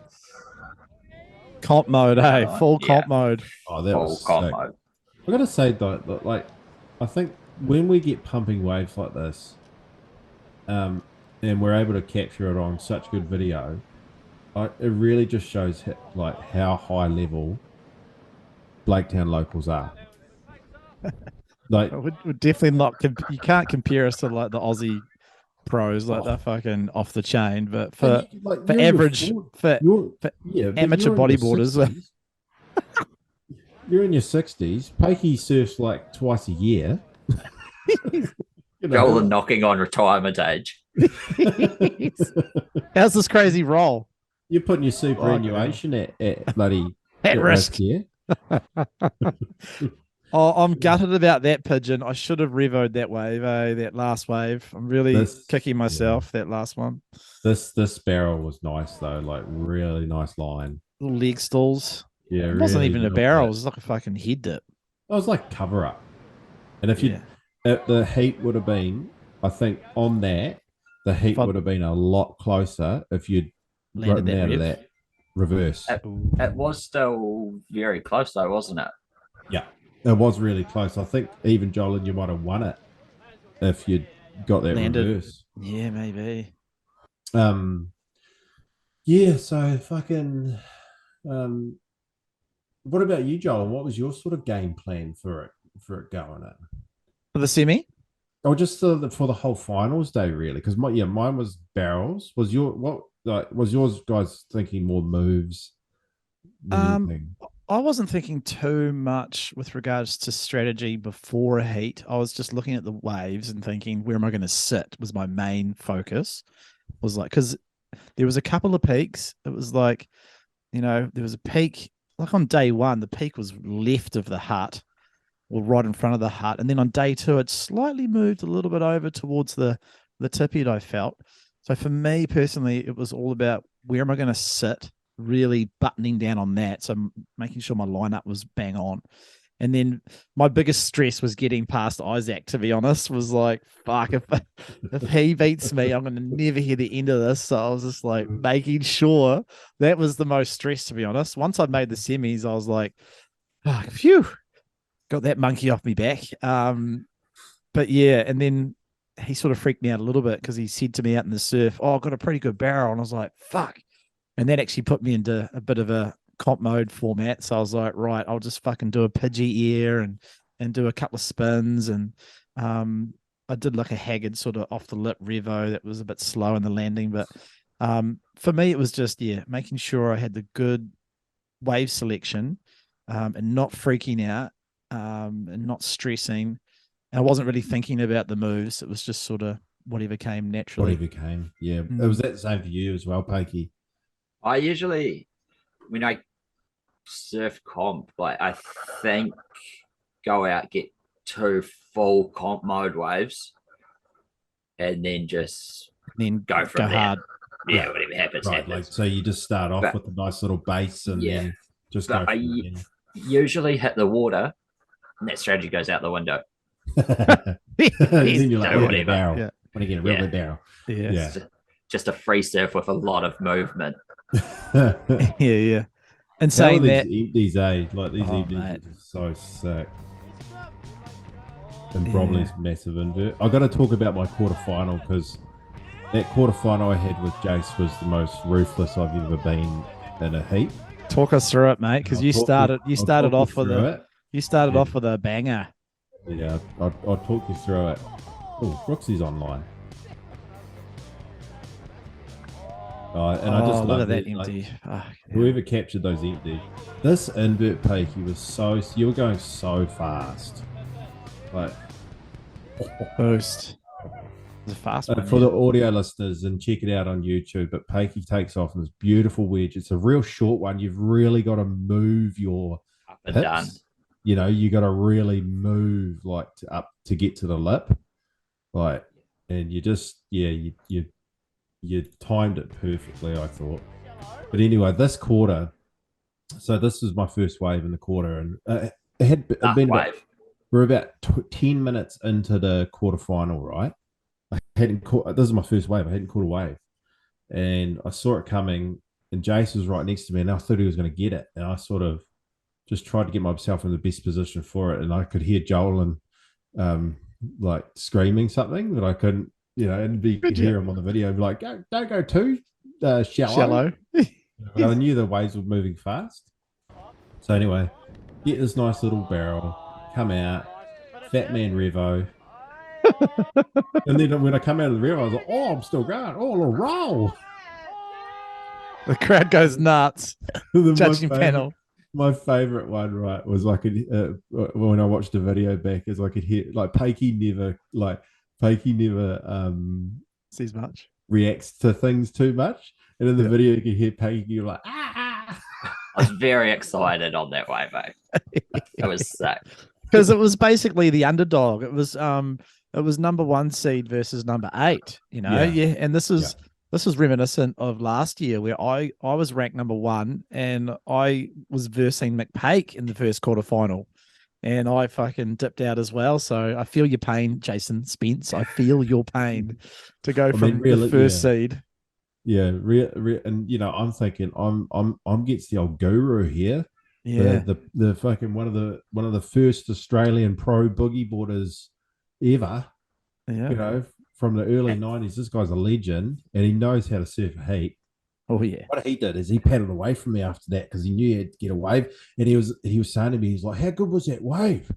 Comp mode, hey, full comp mode. Oh, that Full was comp sick. mode. I gotta say though, like, I think when we get pumping waves like this, and we're able to capture it on such good video, it really just shows like how high level Blaketown locals are. Like, We're definitely not. You can't compare us to like the Aussie pros, like they're fucking off the chain. But for average, for amateur bodyboarders, you're in your 60s. Pakey surfs like twice a year. Joel and knocking on retirement age. how's this crazy roll? You're putting your superannuation at bloody At risk here. Oh, I'm gutted about that pigeon. I should have revoed that wave, that last wave. I'm really kicking myself, that last one. This barrel was nice though, like really nice line. Little leg stalls. Yeah, it wasn't really even a barrel. It was like a fucking head dip. It was like cover up. And if the heat would have been, I think on that, the heat would have been a lot closer if you'd landed out of that reverse. It was still very close though, wasn't it? Yeah, it was really close. I think even Joel and you might have won it if you'd got that reverse. Yeah, maybe. Yeah, so fucking what about you, Joel? What was your sort of game plan for it going at? For the semi? Oh, just for the whole finals day, really? Because mine was barrels. Was yours guys thinking more moves? Than anything? I wasn't thinking too much with regards to strategy before a heat. I was just looking at the waves and thinking, where am I going to sit? Was my main focus. Was like, because there was a couple of peaks. It was like, there was a peak like on day one. The peak was left of the hut, or right in front of the hut, and then on day two, it slightly moved a little bit over towards the tippet. I felt so. For me personally, it was all about where am I going to sit. Really buttoning down on that, so making sure my lineup was bang on. And then my biggest stress was getting past Isaac, to be honest. Was like, fuck, if he beats me, I'm going to never hear the end of this. So I was just like making sure. That was the most stress, to be honest. Once I'd made the semis, I was like, oh, phew, got that monkey off me back. But yeah, and then he sort of freaked me out a little bit because he said to me out in the surf, "Oh, I've got a pretty good barrel," and I was like, "Fuck!" And that actually put me into a bit of a comp mode format. So I was like, "Right, I'll just fucking do a Pidgey ear and do a couple of spins." And I did like a haggard sort of off the lip revo that was a bit slow in the landing, but for me it was just making sure I had the good wave selection and not freaking out and not stressing. And I wasn't really thinking about the moves. It was just sort of whatever came naturally. Whatever came. Yeah. It was that the same for you as well, Pakey. I usually, when I surf comp, like I think go out, get 2 full comp mode waves, and then just Then go from there. hard. Yeah, whatever happens, Right. happens. Like, so you just start off But- with a nice little base and Yeah. then just But go I from there. usually hit the water, and that strategy goes out the window. then you're like, do "I want to get a whatever." barrel. Yeah. Want to get a real Yeah. good barrel. Yeah. Just a free surf with a lot of movement. Yeah. And How are saying these that, empties, Like these Oh, empties mate. are so sick. And Bromley's massive invert. I got to talk about my quarterfinal because that quarterfinal I had with Jace was the most ruthless I've ever been in a heat. talk us through it, mate, because I'll you talk started off with through a it. you started Yeah. off with a banger. Yeah, I'll talk you through it. Oh, Brooksy's online. And I just look love at that it. Like, empty. Oh, yeah. whoever captured those empty. This invert peak, you were going so fast. Like, Boost. It's a fast one. for the audio listeners, and check it out on YouTube, but Pakey takes off in this beautiful wedge. It's a real short one. You've really got to move your Up and hips. down. You know, you got to really move like up to get to the lip. Like, and you just, you timed it perfectly, I thought. But anyway, this quarter, so this is my first wave in the quarter, and it had been Wave. we're about 10 minutes into the quarterfinal, right? I hadn't caught. This is my first wave. I hadn't caught a wave, and I saw it coming. And Jace was right next to me, and I thought he was going to get it. And I sort of just tried to get myself in the best position for it. And I could hear Joel and like screaming something that I couldn't, and hear him on the video, be like, "Don't go too shallow." But I knew the waves were moving fast. So anyway, get this nice little barrel, come out, fat man revo. And then when I come out of the revo, I was like, "Oh, I'm still going. Oh, a little roll." The crowd goes nuts. My Judging favorite- panel. My favorite one, right, was like when I watched the video back, is I could hear like Pakey never Sees much. reacts to things too much, and in the video you can hear Pakey like ah. I was very excited on that wave, mate. It was sick. Because it was basically the underdog. It was number 1 seed versus number 8. Yeah. And this is reminiscent of last year where I was ranked number 1 and I was versing McPaike in the first quarterfinal, and I fucking dipped out as well. So I feel your pain, Jason Spence. I feel your pain to go from the first seed. Yeah, and I'm thinking I'm against the old guru here. Yeah, the fucking one of the first Australian pro boogie boarders ever. yeah. From the early 90s. This guy's a legend, and he knows how to surf a heat. Oh yeah. What he did is he paddled away from me after that because he knew he had to get a wave, and he was saying to me, he's like, "How good was that wave?"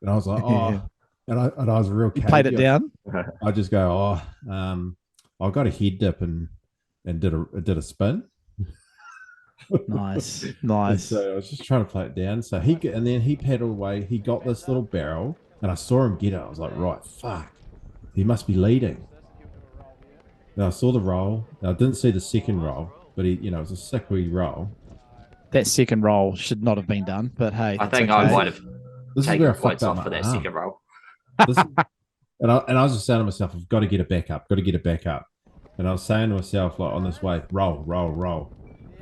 And I was like, "Oh," Yeah. and I was a real. You played it down. I just go, I got a head dip and did a spin. Nice. And so I was just trying to play it down. So he paddled away. He got this little barrel, and I saw him get it. I was like, right, fuck, he must be leading. And I saw the roll. I didn't see the second roll, but it was a sick wee roll. That second roll should not have been done, but hey, I it's think okay. I might have This is taken where I points fucked up off my for that arm. second roll. And I was just saying to myself, I've got to get it back up. And I was saying to myself, like, on this wave, roll.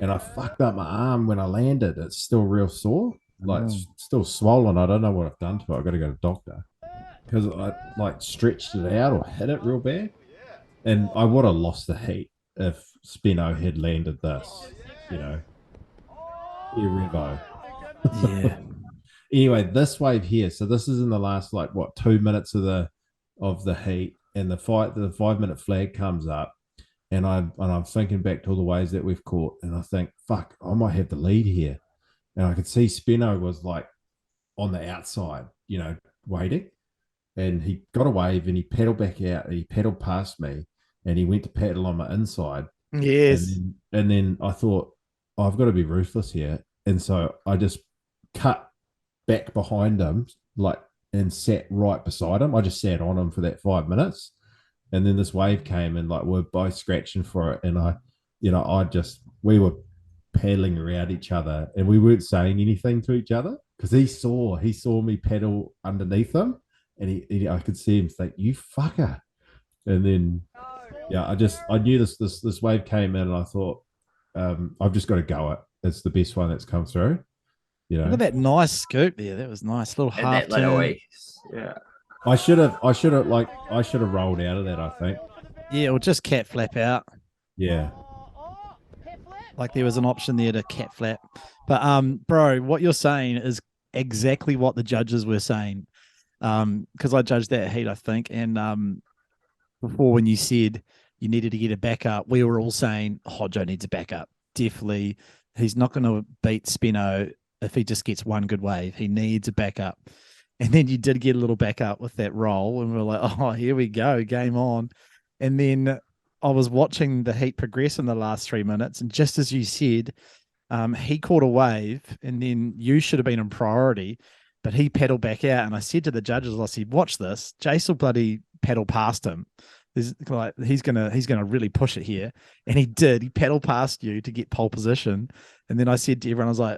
And I fucked up my arm when I landed. It's still real sore, like it's still swollen. I don't know what I've done to it. I've got to go to the doctor because I like stretched it out or hit it real bad. And I would have lost the heat if Spino had landed this, Revo. Yeah. Anyway, this wave here. So this is in the last 2 minutes of the heat. and the 5 minute flag comes up, and I'm thinking back to all the waves that we've caught, and I think, fuck, I might have the lead here. And I could see Spino was like on the outside, waiting. And he got a wave and he paddled back out and he paddled past me and he went to paddle on my inside. Yes. And then I thought, oh, I've got to be ruthless here. And so I just cut back behind him, like, and sat right beside him. I just sat on him for that 5 minutes. And then this wave came and like we're both scratching for it. And we were paddling around each other and we weren't saying anything to each other because he saw me paddle underneath him, and I could see him think, you fucker. And then I knew this wave came in and I thought, I've just got to go it. It's the best one that's come through. Look at that nice scoop there. That was nice. Little And half that little turn. way. Yeah. I should have rolled out of that, I think. Yeah, or just cat flap out. Yeah. Like there was an option there to cat flap. But bro, what you're saying is exactly what the judges were saying. Because I judged that heat, I think. And before when you said you needed to get a backup, we were all saying Hodgo needs a backup. Definitely. He's not going to beat Spino if he just gets one good wave. He needs a backup. And then you did get a little backup with that roll, and we were like, oh, here we go, game on. And then I was watching the heat progress in the last 3 minutes, and just as you said, he caught a wave, and then you should have been in priority, but he paddled back out. And I said to the judges, I said, watch this. Jace will bloody paddle past him. He's gonna really push it here. And he did. He paddled past you to get pole position. And then I said to everyone, I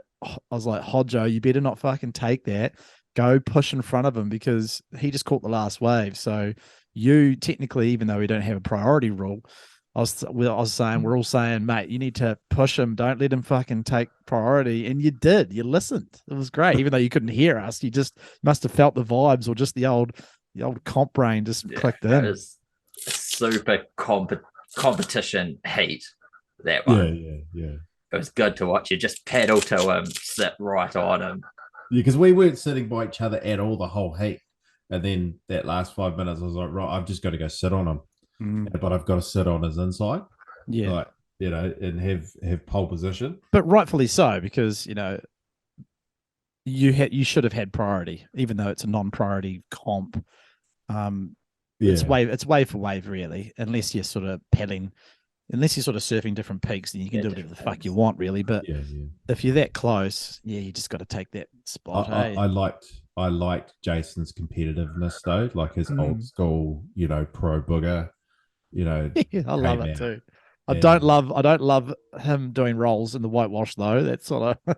was like, Hodgo, you better not fucking take that. Go push in front of him because he just caught the last wave. So you technically, even though we don't have a priority rule, I was saying, we're all saying, mate, you need to push him. Don't let him fucking take priority. And you did. You listened. It was great. Even though you couldn't hear us, you just must have felt the vibes, or just the old comp brain just clicked in. That is super competition heat. That one. Yeah. It was good to watch. You just paddle to him, sit right on him. Yeah, because we weren't sitting by each other at all the whole heat. And then that last 5 minutes, I was like, right, I've just got to go sit on him. But I've got to sit on his inside. Yeah. Like, and have pole position. But rightfully so, because, you should have had priority, even though it's a non-priority comp. It's wave for wave, really, unless you're sort of paddling. Unless you're sort of surfing different peaks, then you can do whatever the fuck you want, really. But if you're that close, you just got to take that spot. I liked Jason's competitiveness though, like his old school, pro booger, I love it too. I don't love him doing rolls in the whitewash though. That's sort of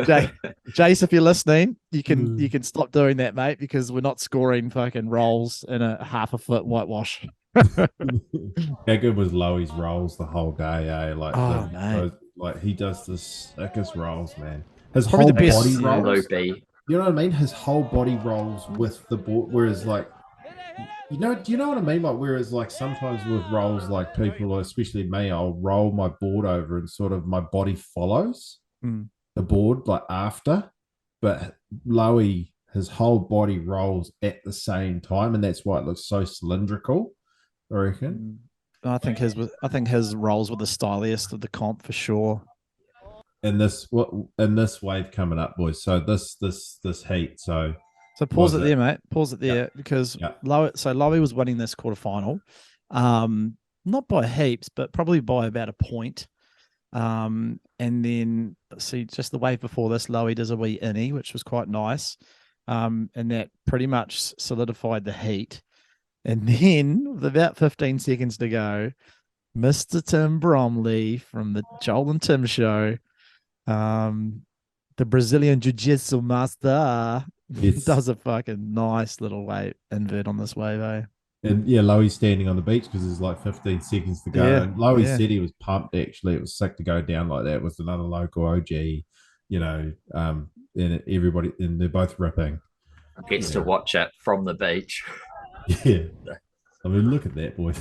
Jace, if you're listening, you can stop doing that, mate, because we're not scoring fucking rolls in a half a foot whitewash. How good was Loey's rolls the whole day, eh? Like he does the sickest rolls, man. His Probably whole the best body rolls. Loopy. You know what I mean? His whole body rolls with the board, whereas like, do you know what I mean? Like, whereas like sometimes with rolls, like people, especially me, I'll roll my board over and sort of my body follows the board like after, but Loey, his whole body rolls at the same time, and that's why it looks so cylindrical. I reckon. I think his rolls were the styliest of the comp for sure. And this wave coming up, boys. So this heat. So pause it there, mate. Pause it there because Loey was winning this quarterfinal, not by heaps, but probably by about a point. And then see, just the wave before this, Loey does a wee innie, which was quite nice. And that pretty much solidified the heat. And then, with about 15 seconds to go, Mr. Tim Bromley from the Joel and Tim show, the Brazilian Jiu-Jitsu master, does a fucking nice little wave invert on this wave, eh? And Loey's standing on the beach because there's like 15 seconds to go. Yeah, and Loey said he was pumped, actually. It was sick to go down like that with another local OG, and everybody, and they're both ripping. Gets to watch it from the beach. Yeah. I mean, look at that, boy.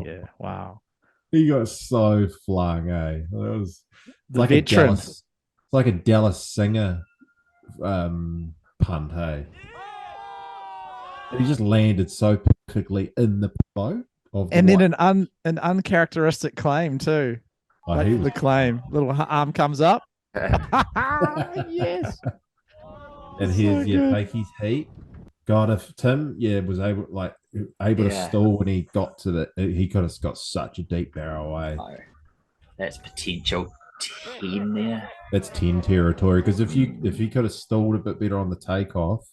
Yeah, wow. He got so flung, eh? It was The veteran. It's like a Dallas Singer punt, hey? And he just landed so perfectly in the bow of the And then white. an uncharacteristic claim too. Oh, Like he the was claim, little arm comes up. Yes. and So here's good. Pakey's heat. God, if Tim was able to Yeah. stall when he got to he could have got such a deep barrel away. Oh, that's potential 10 there. That's 10 territory because if he could have stalled a bit better on the takeoff,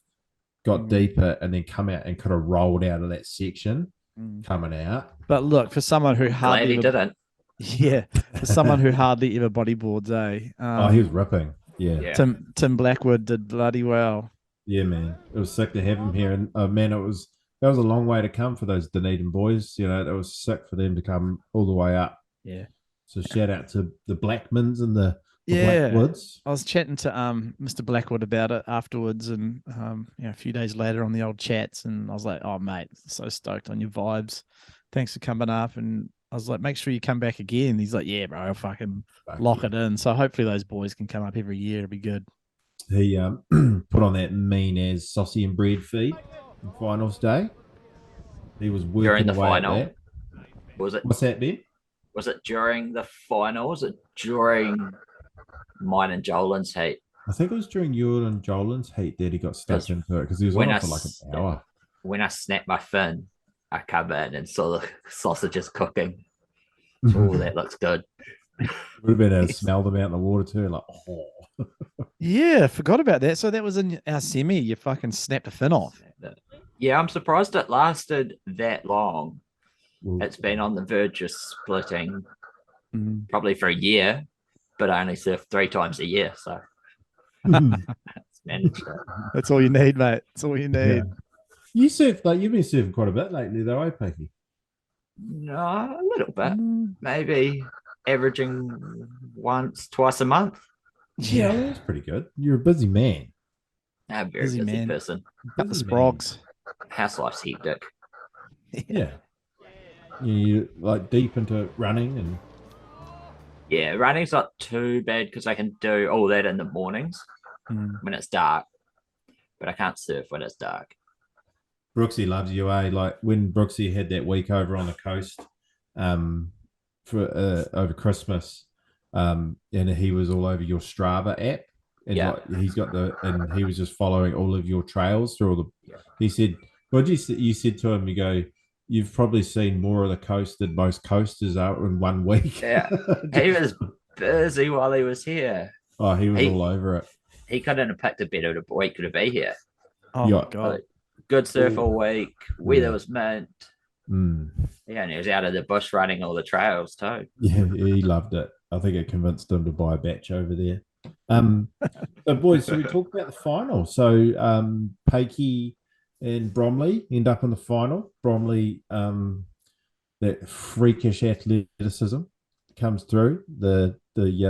got Mm. deeper, and then come out and could have rolled out of that section Mm. coming out. But look, for someone who Glad hardly he ever, didn't. yeah, for someone who hardly ever bodyboards, Oh, he was ripping. Yeah. Yeah. Tim Blackwood did bloody well. Yeah, man. It was sick to have him here. And man, that was a long way to come for those Dunedin boys. You know, that was sick for them to come all the way up. Yeah. So shout out to the Blackmans and the Yeah. Blackwoods. I was chatting to Mr. Blackwood about it afterwards, and a few days later on the old chats, and I was like, "Oh mate, so stoked on your vibes. Thanks for coming up." And I was like, "Make sure you come back again." He's like, "Yeah, bro, I'll fucking lock it in." So hopefully those boys can come up every year. It'll be good. He put on that mean as saucy and bread feed on finals day. He was working During the away final. at that. Was it What's that, Ben? was it during the final? Was it during mine and Jolin's heat? I think it was during you and Jolin's heat that he got stuck 'Cause into it because he was when on I it for like an hour. When I snapped my fin, I come in and saw the sausages cooking. Oh, Would that looks good. have been able to smell them out in the water too. Like, oh. Yeah, forgot about that. So that was in our semi. You fucking snapped a fin off. Yeah, I'm surprised it lasted that long. Well, It's been on the verge of splitting Mm. probably for a year, but I only surf 3 times a year, so it's managed it. That's all you need, mate. That's all you need. Yeah. You surf you've been surfing quite a bit lately, though, Pakey? No, a little bit. Mm. Maybe averaging once, twice a month. Yeah, well, that's pretty good. You're a busy man. I'm a very Busy busy man. person. Got the Busy sprogs. House life's hectic. Yeah. You like deep into running and Yeah, running's not too bad because I can do all that in the mornings Mm. when it's dark, but I can't surf when it's dark. Brooksy loves you, eh? Like when Brooksy had that week over on the coast, for over Christmas, and he was all over your Strava app, and Yeah. like, and he was just following all of your trails through all the. Yeah. He said, "What you said to him? You go, you've probably seen more of the coast than most coasters are in one week." Yeah. He was busy while he was here. Oh, he was He- all over it. He couldn't have picked a better week to be here. Oh Yeah. my god. Good surf Ooh. all week. Weather Yeah. was mint. Mm. Yeah, and he was out of the bush running all the trails too. Yeah, he loved it. I think it convinced him to buy a batch over there. So boys, so we talked about the final. So Pakey and Bromley end up in the final. Bromley, that freakish athleticism comes through, the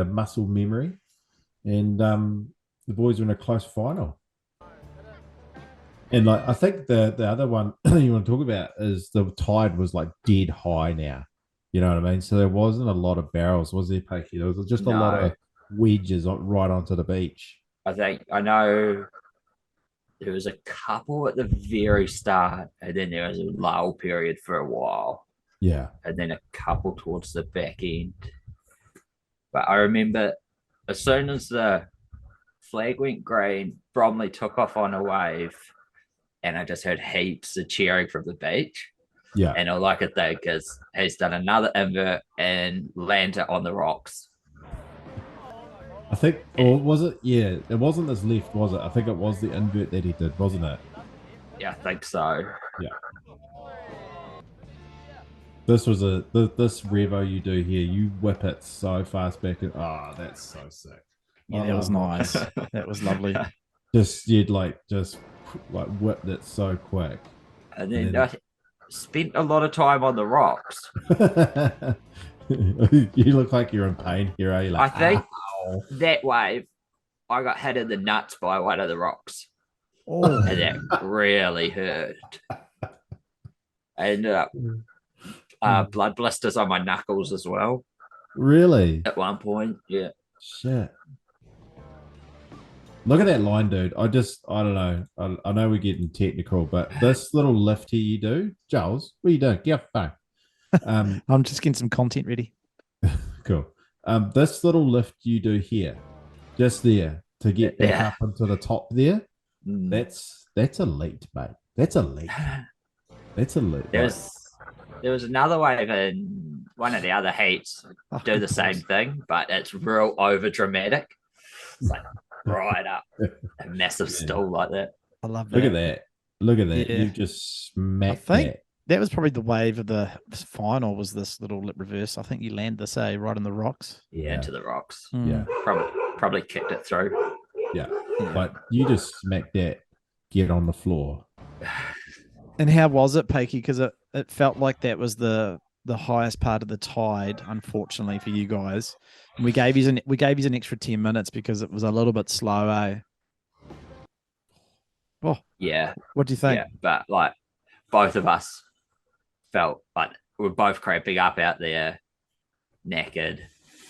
muscle memory, and the boys are in a close final. And like I think the other one you want to talk about is the tide was like dead high now. You know what I mean? So there wasn't a lot of barrels, was there, Pakey? There was just a lot No. of wedges right onto the beach. I know there was a couple at the very start, and then there was a lull period for a while, Yeah. and then a couple towards the back end. But I remember as soon as the flag went green, Bromley took off on a wave, and I just heard heaps of cheering from the beach. Yeah. And all I could think is he's done another invert and landed on the rocks. I think, or was it? Yeah, it wasn't his left, was it? I think it was the invert that he did, wasn't it? Yeah, I think so. This was this revo you do here. You whip it so fast back, and that's so sick. Yeah, that was nice. That was lovely. You'd just whipped it so quick. And then Yeah. I spent a lot of time on the rocks. You look like you're in pain here, eh? I think "Ow." that wave, I got hit in the nuts by one of the rocks. Oh, And that really hurt. I ended up blood blisters on my knuckles as well Really? at one point. Yeah. Shit. Look at that line, dude. I don't know. I know we're getting technical, but this little lift here you do, Giles, what are you doing? Get off the phone. I'm just getting some content ready. Cool. This little lift you do here, just there to get back Yeah. up into the top there. Mm. That's elite, mate. That's elite. That's elite. There was another wave in one of the other heats do the same thing, but it's real over dramatic. It's like right up a massive stool like that. I love that. Look at that. Look at that. Yeah. You've just smacked think- that. That was probably the wave of the final. Was this little lip reverse? I think you land this right in the rocks. Yeah, into the rocks. Mm. Yeah. Probably kicked it through. Yeah. But you just smacked that. Get on the floor. And how was it, Pakey? Because it felt like that was the highest part of the tide, unfortunately for you guys. And we gave you an extra 10 minutes because it was a little bit slow, eh? Oh, Yeah. what do you think? Yeah. But like both of us felt like we were both cramping up out there, knackered.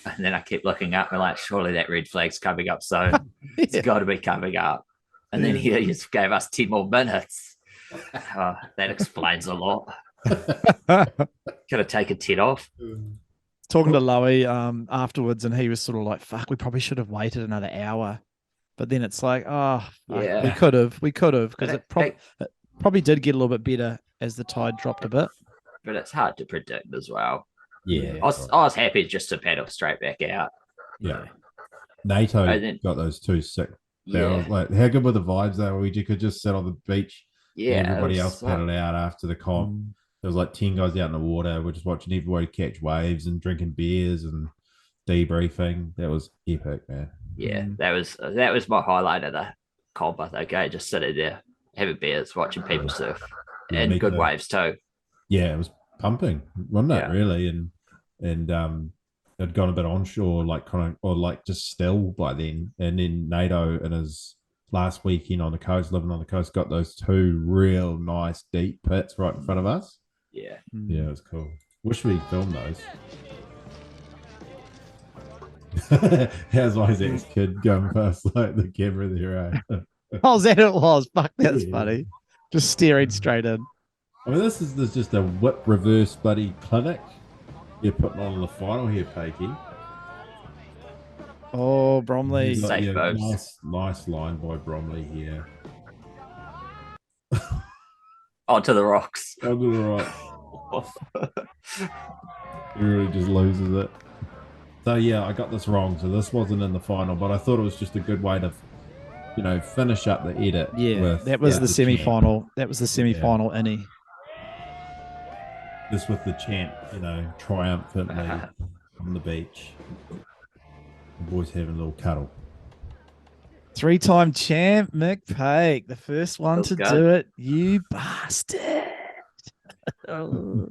And then I kept looking up and like, surely that red flag's coming up soon. It's got to be coming up. And then he just gave us 10 more minutes. That explains a lot. Could have taken 10 off. Talking to Loey afterwards, and he was sort of like, "Fuck, we probably should have waited another hour." But then it's like, oh, fuck, Yeah. we could have, because it probably did get a little bit better as the tide dropped a bit. But it's hard to predict as well. Yeah. I was happy just to paddle straight back out. Yeah. NATO And then- got those two sick Yeah. barrels. Like, how good were the vibes though? We could just sit on the beach. Yeah. And everybody it else was, paddled out after the comp. There was like 10 guys out in the water. We're just watching everybody catch waves and drinking beers and debriefing. That was epic, man. Yeah, that was my highlight of the comp. I think. Just sitting there, having beers, watching people surf, Yeah, and me good too. waves too. Yeah, it was pumping, wasn't it? Yeah. Really, and had gone a bit onshore, like kind of, or like just still by then. And then NATO in his last weekend on the coast, living on the coast, got those two real nice deep pits right in front of us. Yeah, Yeah, it was cool. Wish we filmed those. How's Isaac's kid going past like the camera there? Eh? Oh, is that what it was? Fuck, that's Yeah. funny. Just staring straight in. I mean, this is just a whip reverse buddy clinic you're putting on in the final here, Pakey. Oh, Bromley. You've got Safe your boats. nice line by Bromley here. onto the rocks. Onto the right. He really just loses it. So yeah, I got this wrong. So this wasn't in the final, but I thought it was just a good way to, finish up the edit. Yeah, with, that was the champ. semi-final. That was the semi-final innie. Just with the champ, triumphantly on the beach. The boys having a little cuddle. 3-time champ, McPaike. The first one Let's to go. do it. You bastard. Oh.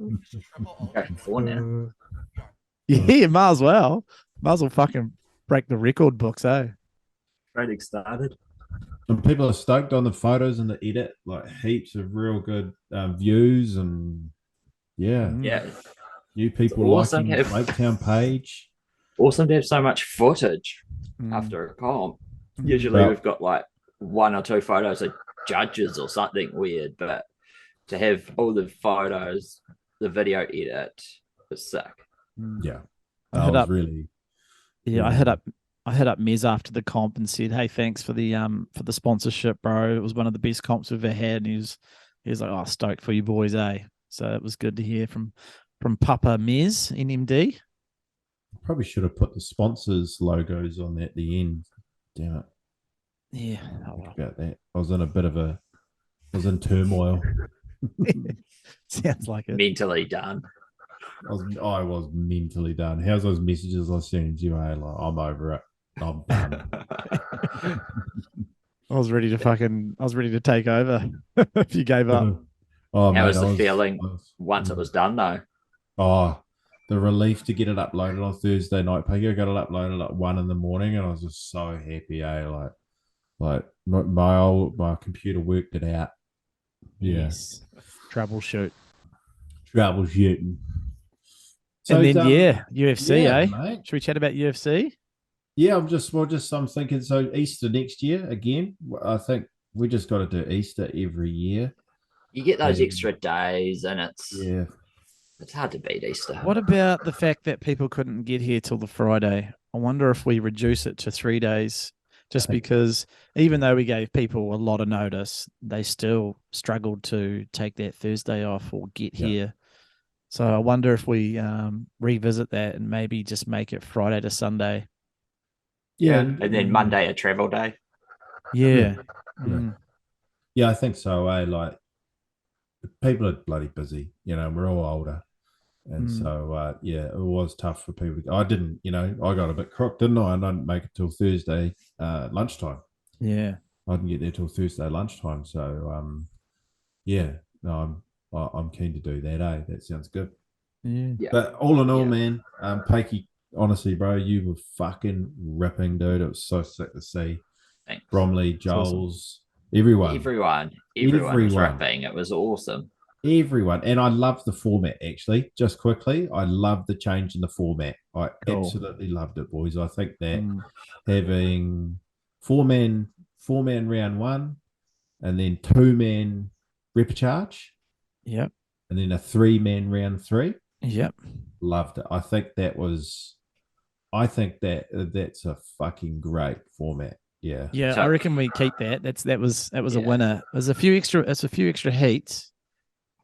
Going for now. Yeah, might as well. Might as well fucking break the record books, eh? Training started. And people are stoked on the photos and the edit, like heaps of real good views and yeah, Yeah, new people Awesome. liking the Blaketown page. awesome to have so much footage Mm. after a comp. Usually Yeah. we've got like one or two photos of judges or something weird, but to have all the photos, the video edit was sick. Yeah, I that hit was up- really Yeah, I hit up Mez after the comp and said, "Hey, thanks for the sponsorship, bro. It was one of the best comps we've ever had." And he was like, "Oh, stoked for you boys, eh?" So it was good to hear from Papa Mez, NMD. probably should have put the sponsors logos on at the end. Damn it, Yeah, oh, well. about that. I was in turmoil. Sounds like it. Mentally done. I was mentally done. How's those messages I sent you? Like, I'm over it. I'm done. I was ready to take over if you gave up. Oh, How mate, was the I feeling I was- once it was done though? Oh, the relief to get it uploaded on Thursday night. Peggy, I got it uploaded at 1 a.m, and I was just so happy. Like my computer worked it out. Yeah, Yes. Troubleshoot. troubleshooting. And then UFC, yeah, eh? mate. Should we chat about UFC? Yeah, I'm thinking. So Easter next year again. I think we just got to do Easter every year. You get those And extra days, and yeah, it's hard to beat Easter. What about the fact that people couldn't get here till the Friday? I wonder if we reduce it to 3 days, just think- because even though we gave people a lot of notice, they still struggled to take that Thursday off or get Yeah. here. So I wonder if we revisit that and maybe just make it Friday to Sunday. yeah, And then Monday a travel day. Yeah. Yeah. Mm. yeah. I think so. Like people are bloody busy. We're all older. And so, yeah, it was tough for people. I didn't, I got a bit crooked, didn't I? I didn't make it till Thursday lunchtime. Yeah. I didn't get there till Thursday lunchtime. So, yeah, no, I'm keen to do that. That sounds good. Yeah. Yeah. But all in all, Yeah. man, Pakey, honestly, bro, you were fucking ripping, dude. It was so sick to see. Thanks. Bromley, awesome. Joel's, everyone. Everyone was Everyone. rapping. It was awesome. Everyone. And I love the format, actually. Just quickly, I love the change in the format. I Cool. absolutely loved it, boys. I think that Mm. having four-man round one and then two-man repecharge Yep. and then a three-man round three, Yep. loved it. I think that's a fucking great format. Yeah. Yeah, So- I reckon we keep that. That was a Yeah. winner. There's a few extra heats,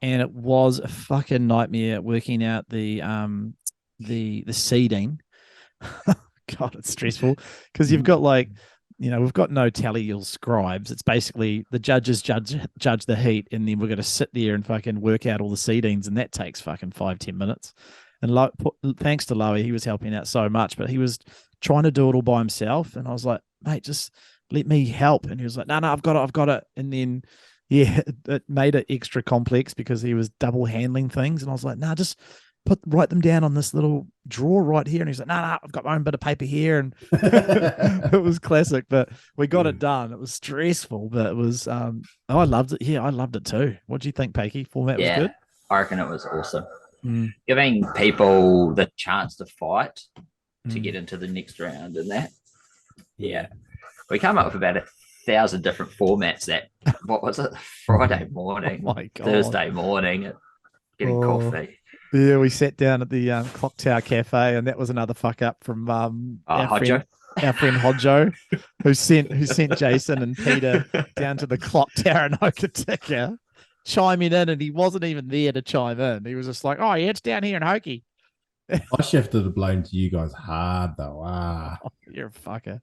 and it was a fucking nightmare working out the seeding. God, it's stressful because you've got we've got no tally or scribes. It's basically the judges judge the heat, and then we're going to sit there and fucking work out all the seedings, and that takes fucking 5-10 minutes. And thanks to Lowy, he was helping out so much, but he was trying to do it all by himself, and I was like, mate, just let me help. And he was like, no, I've got it. And then yeah, it made it extra complex because he was double handling things, and I was like, no, just write them down on this little drawer right here. And he's like, no, I've got my own bit of paper here. And it was classic, but we got it done. It was stressful, but it was, I loved it. Yeah, I loved it too. What do you think, Pakey? Format was good? I reckon it was awesome. Mm. Giving people the chance to fight to Mm. get into the next round and that. Yeah. We come up with about 1,000 different formats that, what was it? Friday morning, Oh my God. Thursday morning, getting Oh. coffee. Yeah, we sat down at the Clock Tower Cafe, and that was another fuck up from our Hodgo. friend Hodgo, who sent Jason and Peter down to the Clock Tower in Hokitika, chiming in, and he wasn't even there to chime in. He was just like, "Oh yeah, it's down here in Hokie." I shifted the blame to you guys hard though. You're a fucker.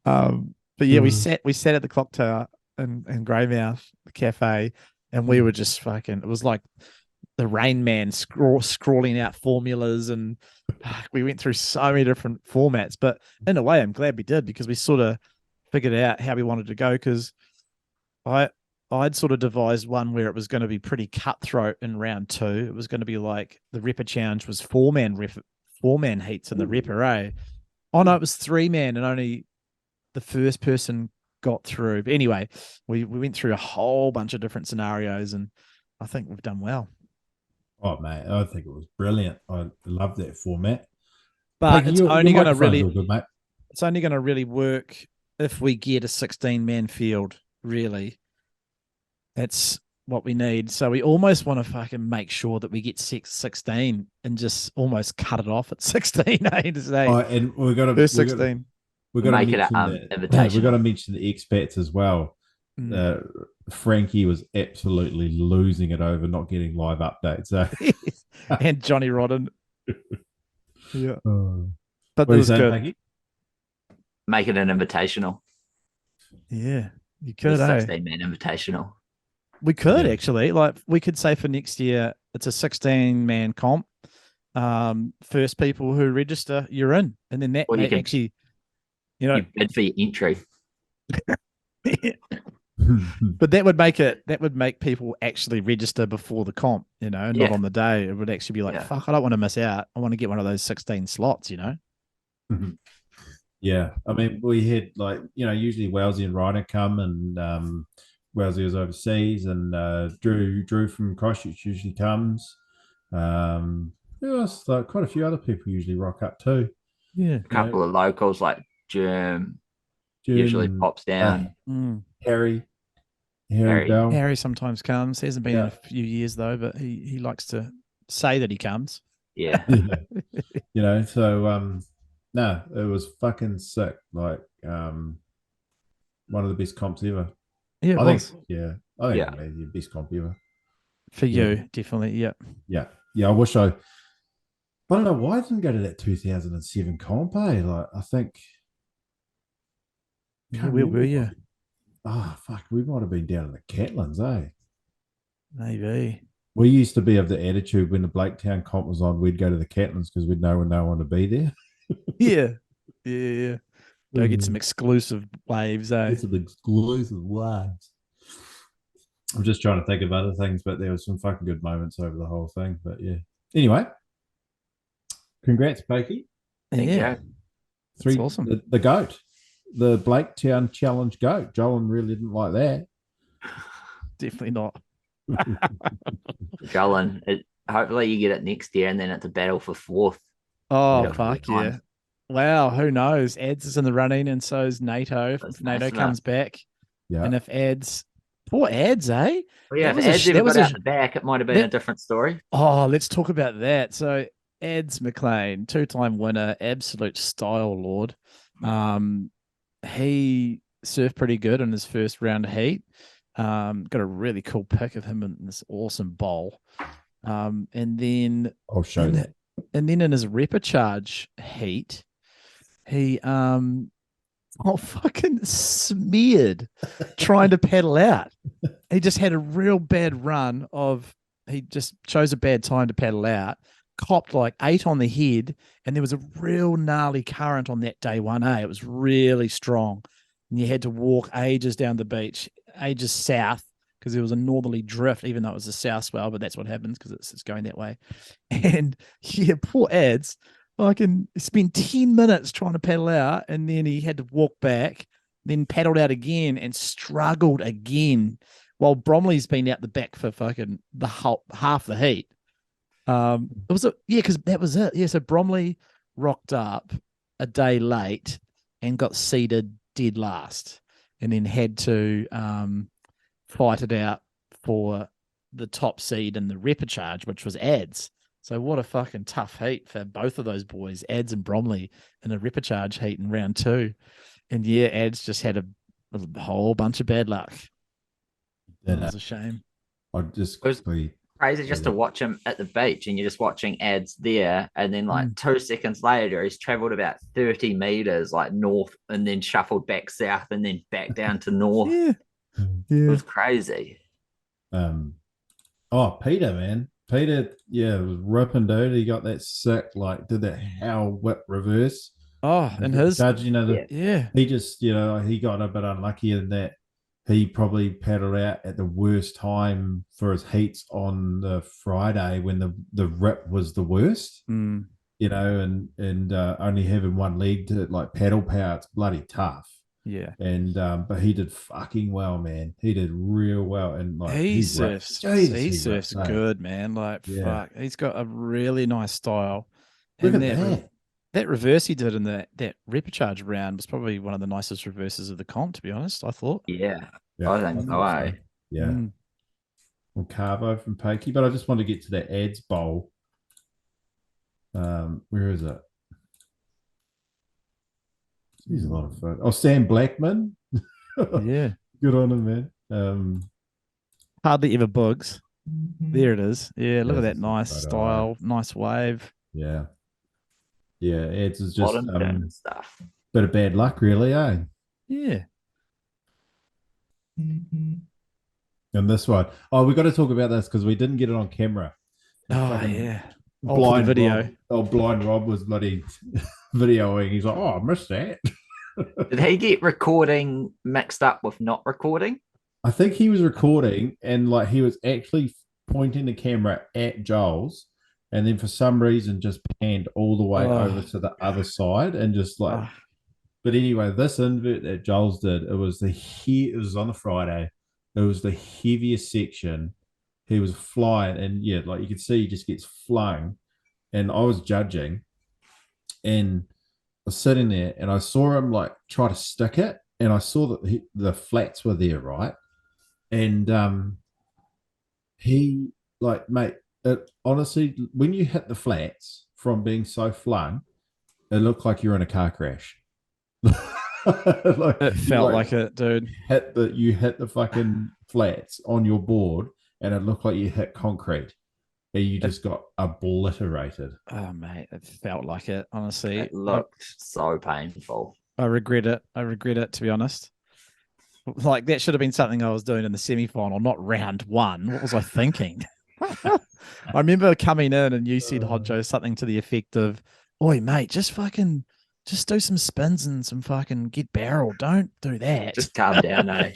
But yeah, we sat at the Clock Tower in Greymouth, the cafe, and we were just fucking. It was like the Rain Man scrawling out formulas, and we went through so many different formats. But in a way, I'm glad we did, because we sort of figured out how we wanted to go. Because I'd sort of devised one where it was going to be pretty cutthroat in round 2. It was going to be like the Ripper Challenge was four-man heats in the Ripper, eh? Oh no, it was 3-man, and only the first person got through. But anyway, we went through a whole bunch of different scenarios, and I think we've done well. Oh mate, I think it was brilliant. I love that format. But Like, it's your only going to microphone's really all good, mate. it's only going to really work if we get a 16-man field, really. That's what we need. So we almost want to fucking make sure that we get 16 and just almost cut it off at 16, eh, to say. Oh, and we've got to First 16. We've got to Make it mention an we've invitation. got to mention the expats as well. Mm. Frankie was absolutely losing it over not getting live updates. So. And Johnny Rodden. Yeah. But What that are you was saying, good. Peggy? Make it an invitational. Yeah. You A could, eh? 16-man invitational. We could Yeah. actually. Like, we could say for next year, it's a 16-man comp. First people who register, you're in. And then that Or you may can- actually, you know, You bid for your entry. but that would make people actually register before the comp, you know, not Yeah. on the day. It would actually be like, Yeah. fuck, I don't want to miss out. I want to get one of those 16 slots, you know? Yeah, I mean, we had usually Wellesley and Ryder come, and Wellesley was overseas, and Drew from Christchurch usually comes. Quite a few other people usually rock up too. Yeah. A couple of locals like Germ usually pops down. Harry Harry. Bell. Harry sometimes comes. He hasn't been in Yeah. a few years though, but he likes to say that he comes. Yeah. So no, it was fucking sick. Like one of the best comps ever. Yeah, I think was. maybe the best comp ever. For Yeah. you, definitely. Yep. Yeah. I wish I don't know why I didn't go to that 2007 comp. Like I think. Yeah, where were you? Fuck, we might have been down in the Catlins, eh? Maybe. We used to be of the attitude when the Blaketown comp was on, we'd go to the Catlins because we'd know when no one to be there. Yeah. Go get some exclusive waves, eh? It's an exclusive waves. I'm just trying to think of other things, but there was some fucking good moments over the whole thing. But yeah. Anyway, congrats, Pakey. Thank you. That's awesome. The goat, the Blaketown Challenge goat. Jolin really didn't like that. Definitely not. Cullen, hopefully you get it next year, and then it's a battle for fourth. Oh, Yeah. fuck yeah. Wow, who knows? Ads is in the running, and so is NATO. If NATO comes back, Yeah. and if Ads, poor Ads, eh? Well, yeah, That if was a Ads sh- ever that was got a out sh- the back, it might have been a different story. Oh, let's talk about that. So Ads McLean, 2-time winner, absolute style lord. He surfed pretty good in his first round of heat. Got a really cool pic of him in this awesome bowl. And then I'll show that. And then in his repechage heat, he fucking smeared trying to paddle out. He just had a real bad run he just chose a bad time to paddle out, copped like 8 on the head, and there was a real gnarly current on that day 1A. It was really strong. And you had to walk ages down the beach, ages south, because there was a northerly drift, even though it was a south swell, but that's what happens because it's going that way. And yeah, poor Ads, I can spend 10 minutes trying to paddle out, and then he had to walk back, then paddled out again and struggled again, while Bromley's been out the back for fucking half the heat. Because that was it. Yeah, so Bromley rocked up a day late and got seeded dead last, and then had to fight it out for the top seed in the repechage, which was Ads. So what a fucking tough heat for both of those boys, Ads and Bromley, in a repechage heat in round 2. And yeah, Ads just had a whole bunch of bad luck. That was a shame. I just quickly crazy just to watch him at the beach, and you're just watching Ads there, and then like 2 seconds later he's traveled about 30 meters like north, and then shuffled back south, and then back down to north. It was crazy. Peter, man. Peter, was ripping, dude. He got that sick, like did that howl whip reverse. And his judge, he just, he got a bit unlucky in that he probably paddled out at the worst time for his heats on the Friday when the rip was the worst. And only having one leg to like paddle power, it's bloody tough. Yeah. And but he did fucking well, man. He did real well. And like he surfs good, man. Like fuck. He's got a really nice style. Look and at that. That reverse he did in that repechage round was probably one of the nicest reverses of the comp, to be honest, I thought. Yeah. I think so. Yeah. Well, Carvo from Pakey, but I just want to get to that Ads bowl. Where is it? He's a lot of fun. Oh, Sam Blackman. Yeah. Good on him, man. Hardly ever bugs. There it is. Yeah, look at that nice style, nice wave. Yeah. Yeah, Ads is just stuff. Bit of bad luck, really, eh? Yeah. And this one. Oh, we got to talk about this because we didn't get it on camera. Yeah. Blind video. Blind Rob was bloody videoing. He's like, I missed that. Did he get recording mixed up with not recording? I think he was recording, and like he was actually pointing the camera at Joel's, and then for some reason just panned all the way over to the other side and just like. But anyway, this invert that Joel's did, it was on the Friday. It was the heaviest section. He was flying, and like you could see, he just gets flung. And I was judging, and was sitting there and I saw him like try to stick it, and I saw that the flats were there, right? And he like, mate, it, honestly, when you hit the flats from being so flung, it looked like you're in a car crash. Like, It felt like it, dude. you hit the fucking flats on your board, and it looked like you hit concrete, and you just got obliterated. Oh, mate, it felt like it, honestly. It looked so painful. I regret it. I regret it, to be honest. Like, that should have been something I was doing in the semi-final, not round one. What was I thinking? I remember coming in and you said, Hodgo, something to the effect of, oi, mate, just do some spins and some fucking get barrel. Don't do that. Just calm down, eh?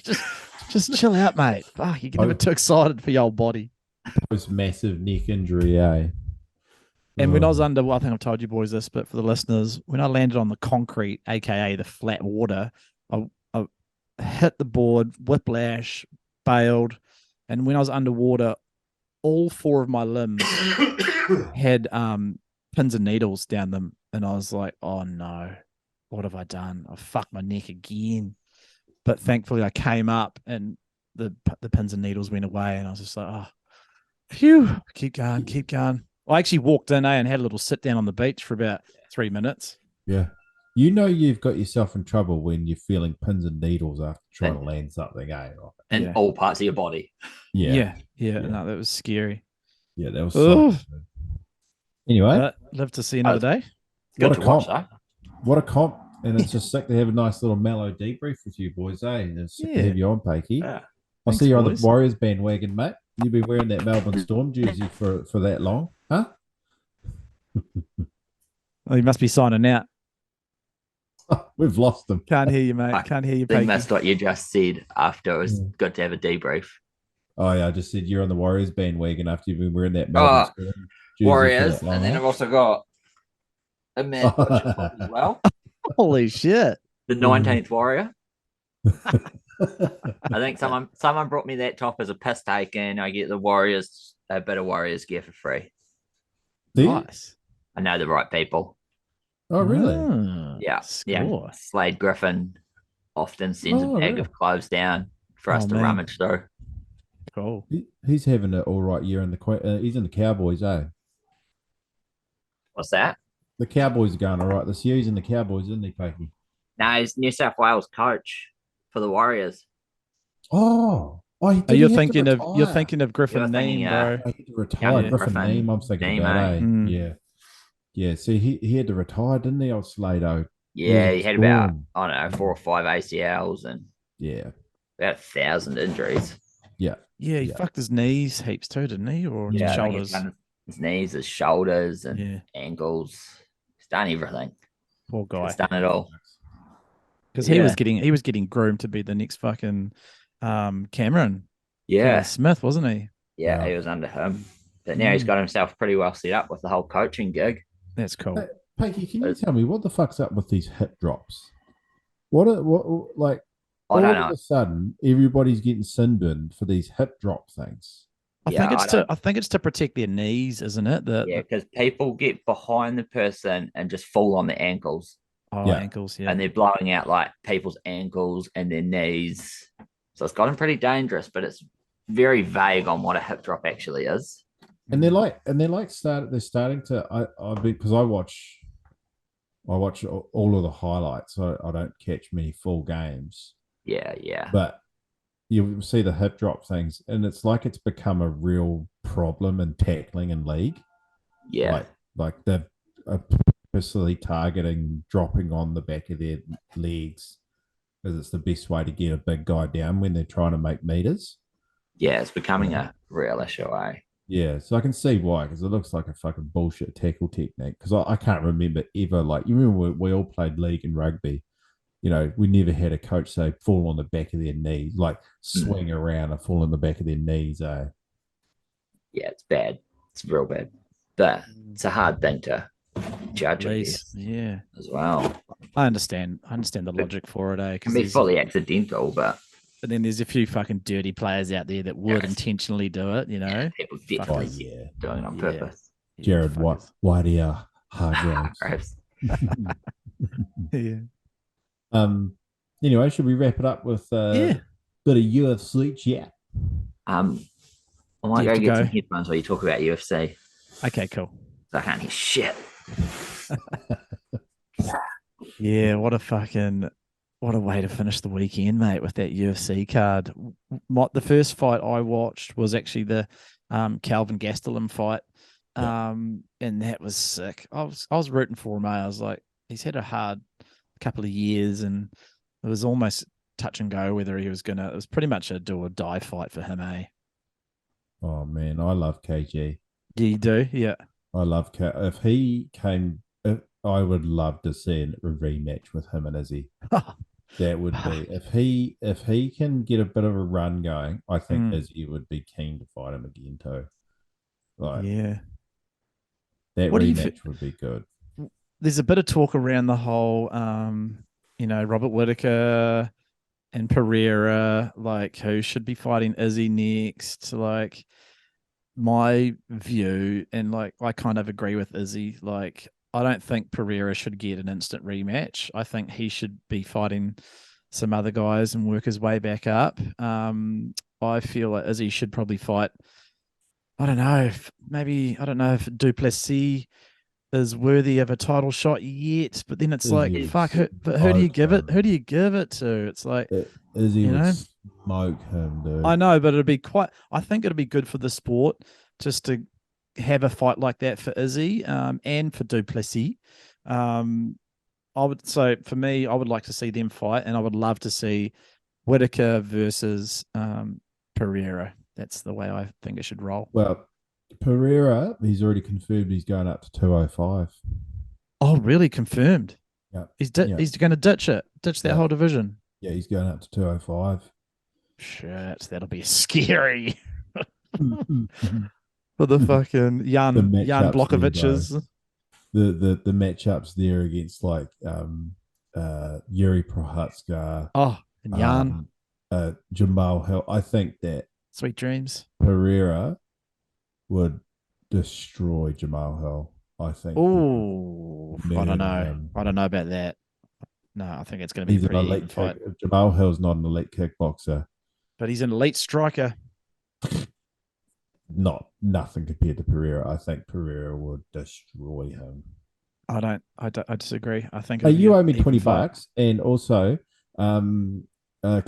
just chill out, mate. Fuck, you're getting a bit too excited for your old body. Post massive neck injury, eh? And when I was under, well, I think I've told you boys this, but for the listeners, when I landed on the concrete, aka the flat water, I hit the board, whiplash, bailed, and when I was underwater, all four of my limbs had pins and needles down them, and I was like, "Oh no, what have I done? I fucked my neck again." But thankfully, I came up, and the pins and needles went away, and I was just like, "Oh, phew, keep going, keep going." I actually walked in and had a little sit down on the beach for about 3 minutes. Yeah. You know you've got yourself in trouble when you're feeling pins and needles after trying to land something, eh? In Yeah. all parts of your body. Yeah. No, that was scary. Yeah, that was Ugh. so good. Anyway, But live to see another day. Good What to a watch, comp. though. what a comp. And it's just sick to have a nice little mellow debrief with you boys, eh? And it's sick to Yeah. have you on, Pakey. Yeah. I'll Thanks, see you on boys. the Warriors bandwagon, mate. You've been wearing that Melbourne Storm jersey for that long, huh? Oh, you must be signing out. We've lost them. Can't hear you, mate. Can't hear you, I think Pakey. that's what you just said after. It was good to have a debrief. Oh, yeah, I just said you're on the Warriors bandwagon after you've been wearing that Melbourne Storm jersey Warriors, for that long, and then eh? I've also got a man as well. Holy shit. The 19th Warrior. I think someone brought me that top as a piss take, and I get the Warriors, a bit of Warriors gear for free. Do you? Nice. I know the right people. Oh, really? Ah, Yeah. score. Slade Griffin often sends Oh, a bag really? of clothes down for us Oh, to man. rummage through. Cool. He's having an all right year in the he's in the Cowboys, eh? What's that? The Cowboys are going all right this year. He's in the Cowboys, isn't he, Pakey? No, he's New South Wales coach for the Warriors. Oh, Are did you he have to thinking of you're retire? thinking of Griffin You're thinking, name, bro? Oh, he had to retire. Yeah, Griffin Griffin name, I'm thinking name, about, eh? eh? Mm. Yeah. Yeah, see, he had to retire, didn't he, old Slado? Yeah, he had about, Storm. I don't know, 4 or 5 ACLs and Yeah. about 1,000 injuries. Yeah. Yeah, he Yeah. fucked his knees heaps too, didn't he? Or Yeah, his I think he's shoulders. done his knees, his shoulders, and Yeah, ankles. He's done everything. poor guy. He's done it all. Because Yeah. he was getting groomed to be the next fucking Cameron Yeah, Smith, wasn't he? yeah, Yeah. he was under him. But now he's got himself pretty well set up with the whole coaching gig. That's cool. Hey, Pakey, can you tell me what the fuck's up with these hip drops? Like, I all don't of know. a sudden, everybody's getting sunburned for these hip drop things. I Yeah, think it's I to don't- I think it's to protect their knees, isn't it? Yeah, because people get behind the person and just fall on the ankles, Oh, Yeah. ankles, yeah. and they're blowing out like people's ankles and their knees. So it's gotten pretty dangerous, but it's very vague on what a hip drop actually is. And they're starting to because I watch all of the highlights. I don't catch many full games, Yeah, yeah. but you see the hip drop things, and it's like it's become a real problem in tackling in league. Yeah. Like they're purposely targeting dropping on the back of their legs because it's the best way to get a big guy down when they're trying to make meters. Yeah, it's becoming a real issue, eh? Yeah, so I can see why, because it looks like a fucking bullshit tackle technique. Because I can't remember ever, like, you remember we all played league and rugby. You know, we never had a coach say fall on the back of their knees, like swing around and fall on the back of their knees. Eh? Yeah, it's bad. It's real bad. But it's a hard thing to judge, I guess, Yeah. as well. I understand the logic for it, eh? It can be fully accidental, but then there's a few fucking dirty players out there that would Yes. intentionally do it, you know? people Oh, definitely yeah. doing it on Yeah. purpose. Yeah, Jared, fuckers. why do you hard drives? Gross. Yeah. Anyway, should we wrap it up with Yeah. bit of UFC chat? I might Do you go have to get some go? headphones while you talk about UFC. Okay, cool. So I can't hear shit. Yeah, what a way to finish the weekend, mate, with that UFC card. The first fight I watched was actually the Calvin Gastelum fight. And that was sick. I was rooting for him, mate. I was like, he's had a hard couple of years, and it was almost touch and go whether he was gonna. It was pretty much a do or die fight for him, eh? Oh man, I love KG. Yeah, you do, yeah. I love if he came. I would love to see a rematch with him and Izzy. That would be if he can get a bit of a run going. I think Izzy would be keen to fight him again too. Like, Yeah. that What do you rematch would be good. There's a bit of talk around the whole, Robert Whittaker and Pereira, like who should be fighting Izzy next. Like my view, and like I kind of agree with Izzy. Like I don't think Pereira should get an instant rematch. I think he should be fighting some other guys and work his way back up. I feel like Izzy should probably fight. I don't know if Duplessis is worthy of a title shot yet, but then it's like, fuck, but who do you give it? Who do you give it to? It's like, Izzy would smoke him, dude. I know, but I think it'd be good for the sport just to have a fight like that for Izzy, and for Duplessis. For me, I would like to see them fight, and I would love to see Whittaker versus Pereira. That's the way I think it should roll. Well, Pereira, he's already confirmed he's going up to 205. Oh, really? Confirmed? Yeah. He's going to ditch that whole division. Yeah, he's going up to 205. Shit, that'll be scary. For the fucking Jan Blachowicz. The matchups there against like Yuri Prohatska. Oh, and Jan. Jamal Hill. I think that Sweet dreams. Pereira would destroy Jamal Hill. I think. Oh, I don't know. Him. I don't know about that. No, I think it's going to be a pretty even fight. Jamal Hill's not an elite kickboxer, but he's an elite striker. Nothing compared to Pereira. I think Pereira would destroy him. I disagree. I think. You owe me $20, and also, can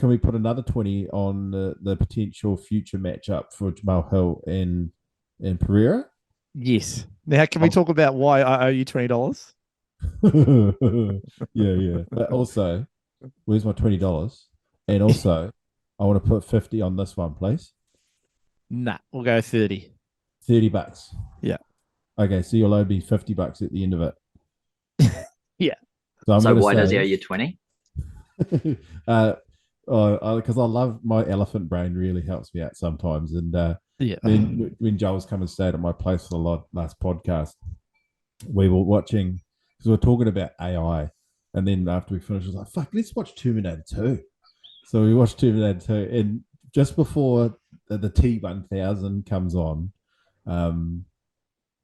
we put another 20 on the potential future matchup for Jamal Hill and Pereira? Yes. Now, can we talk about why I owe you $20? Yeah. But also, where's my $20? And also, I want to put 50 on this one, please. Nah, we'll go 30. $30. Yeah. Okay, so you'll owe me $50 at the end of it. Yeah. So why does he owe you 20? Because I love my elephant brain. Really helps me out sometimes. And when Joe was coming to stay at my place for the last podcast, we were watching because we were talking about AI, and then after we finished, I was like, "Fuck, let's watch Terminator 2." So we watched Terminator 2, and just before the T-1000 comes on,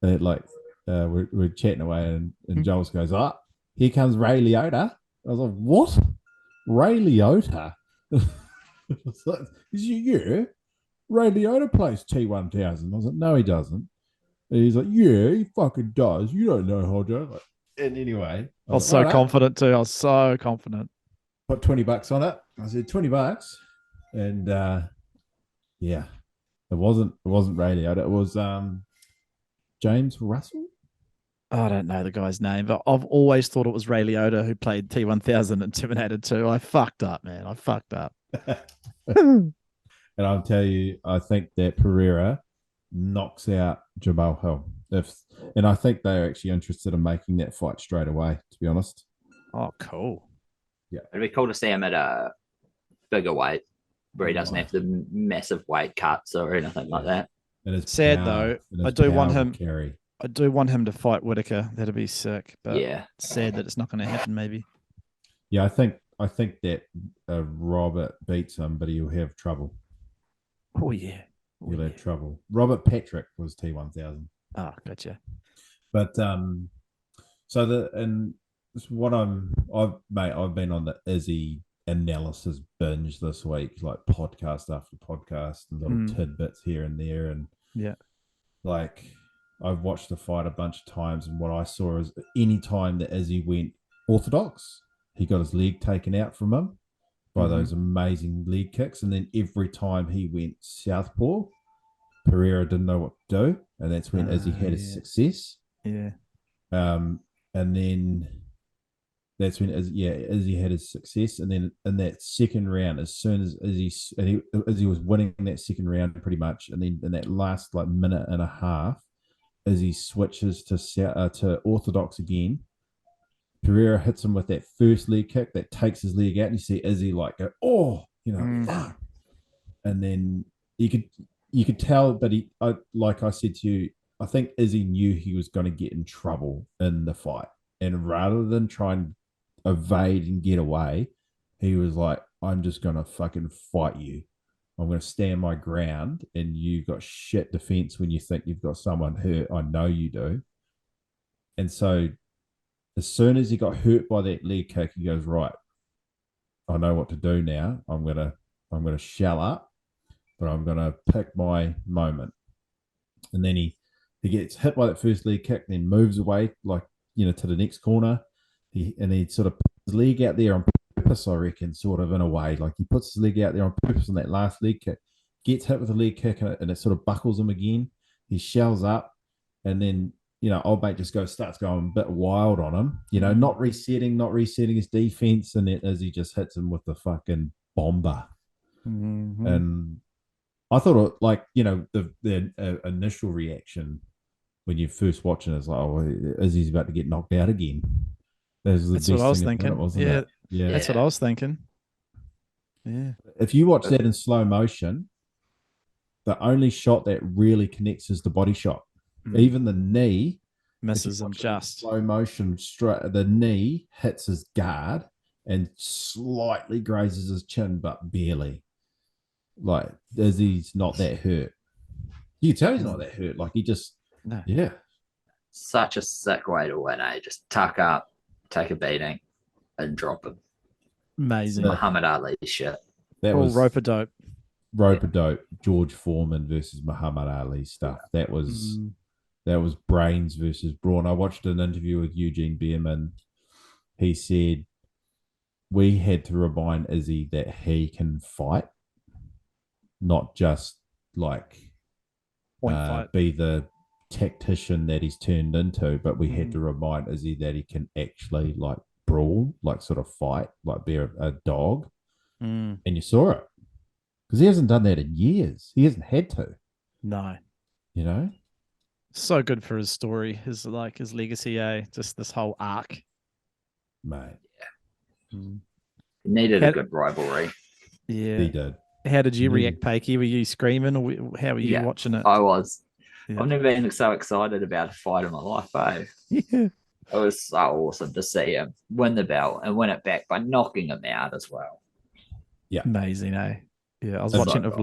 we're chatting away, and Joel goes, here comes Ray Liotta. I was like, what? Ray Liotta? It's like, yeah, Ray Liotta plays T-1000. I was like, no, he doesn't. And he's like, yeah, he fucking does. You don't know Hodgo. And anyway, I was so confident too. I was so confident. Put $20 on it. I said $20, and yeah, it wasn't Ray Liotta. It was James Russell. I don't know the guy's name, but I've always thought it was Ray Liotta who played T-1000 in Terminator 2. I fucked up, man. I fucked up. And I'll tell you, I think that Pereira knocks out Jamal Hill. And I think they're actually interested in making that fight straight away, to be honest. Oh, cool. Yeah. It'd be cool to see him at a bigger weight where he doesn't have the massive weight cuts or anything like that. Sad though. I do want him to fight Whittaker. That'd be sick. But yeah, it's sad that it's not going to happen. Maybe. Yeah, I think that Robert beats him, but he'll have trouble. Oh yeah, he'll have trouble. Robert Patrick was T-1000. Oh, gotcha. But so it's what I've been on the Izzy analysis binge this week, like podcast after podcast and little tidbits here and there. And Yeah. like I've watched the fight a bunch of times, and what I saw is any time that Izzy went orthodox, he got his leg taken out from him by those amazing leg kicks. And then every time he went southpaw, Pereira didn't know what to do. And that's when Izzy had his success. Yeah. And then that's when Izzy had his success. And then in that second round, as soon as Izzy was winning that second round pretty much, and then in that last like minute and a half, Izzy switches to orthodox again. Pereira hits him with that first leg kick that takes his leg out, and you see Izzy like go, and then you could tell, but like I said to you, I think Izzy knew he was going to get in trouble in the fight, and rather than try and evade and get away, he was like, I'm just going to fucking fight you. I'm going to stand my ground, and you got shit defense when you think you've got someone hurt. I know you do. And so as soon as he got hurt by that leg kick, he goes, right, I know what to do now. I'm gonna shell up, but I'm gonna pick my moment. And then he gets hit by that first leg kick, then moves away to the next corner. He sort of puts his leg out there on purpose, I reckon, sort of in a way. Like he puts his leg out there on purpose on that last leg kick, gets hit with a leg kick, and it sort of buckles him again. He shells up, and then old mate just starts going a bit wild on him, not resetting his defense, and then as he just hits him with the fucking bomber. And I thought, the initial reaction when you're first watching is like, oh, Izzy's about to get knocked out again. That's what I was thinking. It? Yeah, that's what I was thinking. Yeah. If you watch that in slow motion, the only shot that really connects is the body shot. Even the knee misses him just slow motion. The knee hits his guard and slightly grazes his chin, but barely. Like Izzy's not that hurt. You can tell he's not that hurt. Like he just, yeah. Such a sick way to win, eh? Just tuck up, take a beating, and drop him. Amazing. Muhammad Ali shit. That all was rope-a-dope. Rope-a-dope. George Foreman versus Muhammad Ali stuff. That was brains versus brawn. I watched an interview with Eugene Behrman. He said we had to remind Izzy that he can fight, not just be the tactician that he's turned into, but we had to remind Izzy that he can actually brawl, sort of fight, be a dog. And you saw it because he hasn't done that in years. He hasn't had to. No. So good for his story, his legacy, just this whole arc, mate. Yeah. He needed a good rivalry. Yeah, he did. How did you react, Pakey? Were you screaming, or how were you watching it? I was. I've never been so excited about a fight in my life, eh? Yeah. It was so awesome to see him win the belt and win it back by knocking him out as well. Yeah, amazing, eh? Yeah, I was watching it with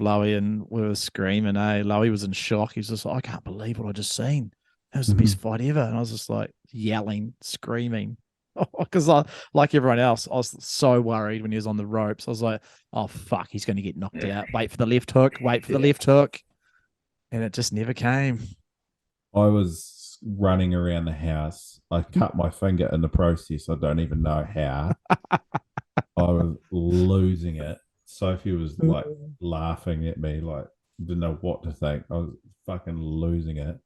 Lowy, and we were screaming, eh? Lowy was in shock. He's just like, I can't believe what I just seen. That was the best fight ever. And I was just like yelling, screaming. Because like everyone else, I was so worried when he was on the ropes. I was like, oh, fuck, he's going to get knocked out. Wait for the left hook. And it just never came. I was running around the house. I cut my finger in the process. I don't even know how. I was losing it. Sophie was laughing at me, didn't know what to think. I was fucking losing it.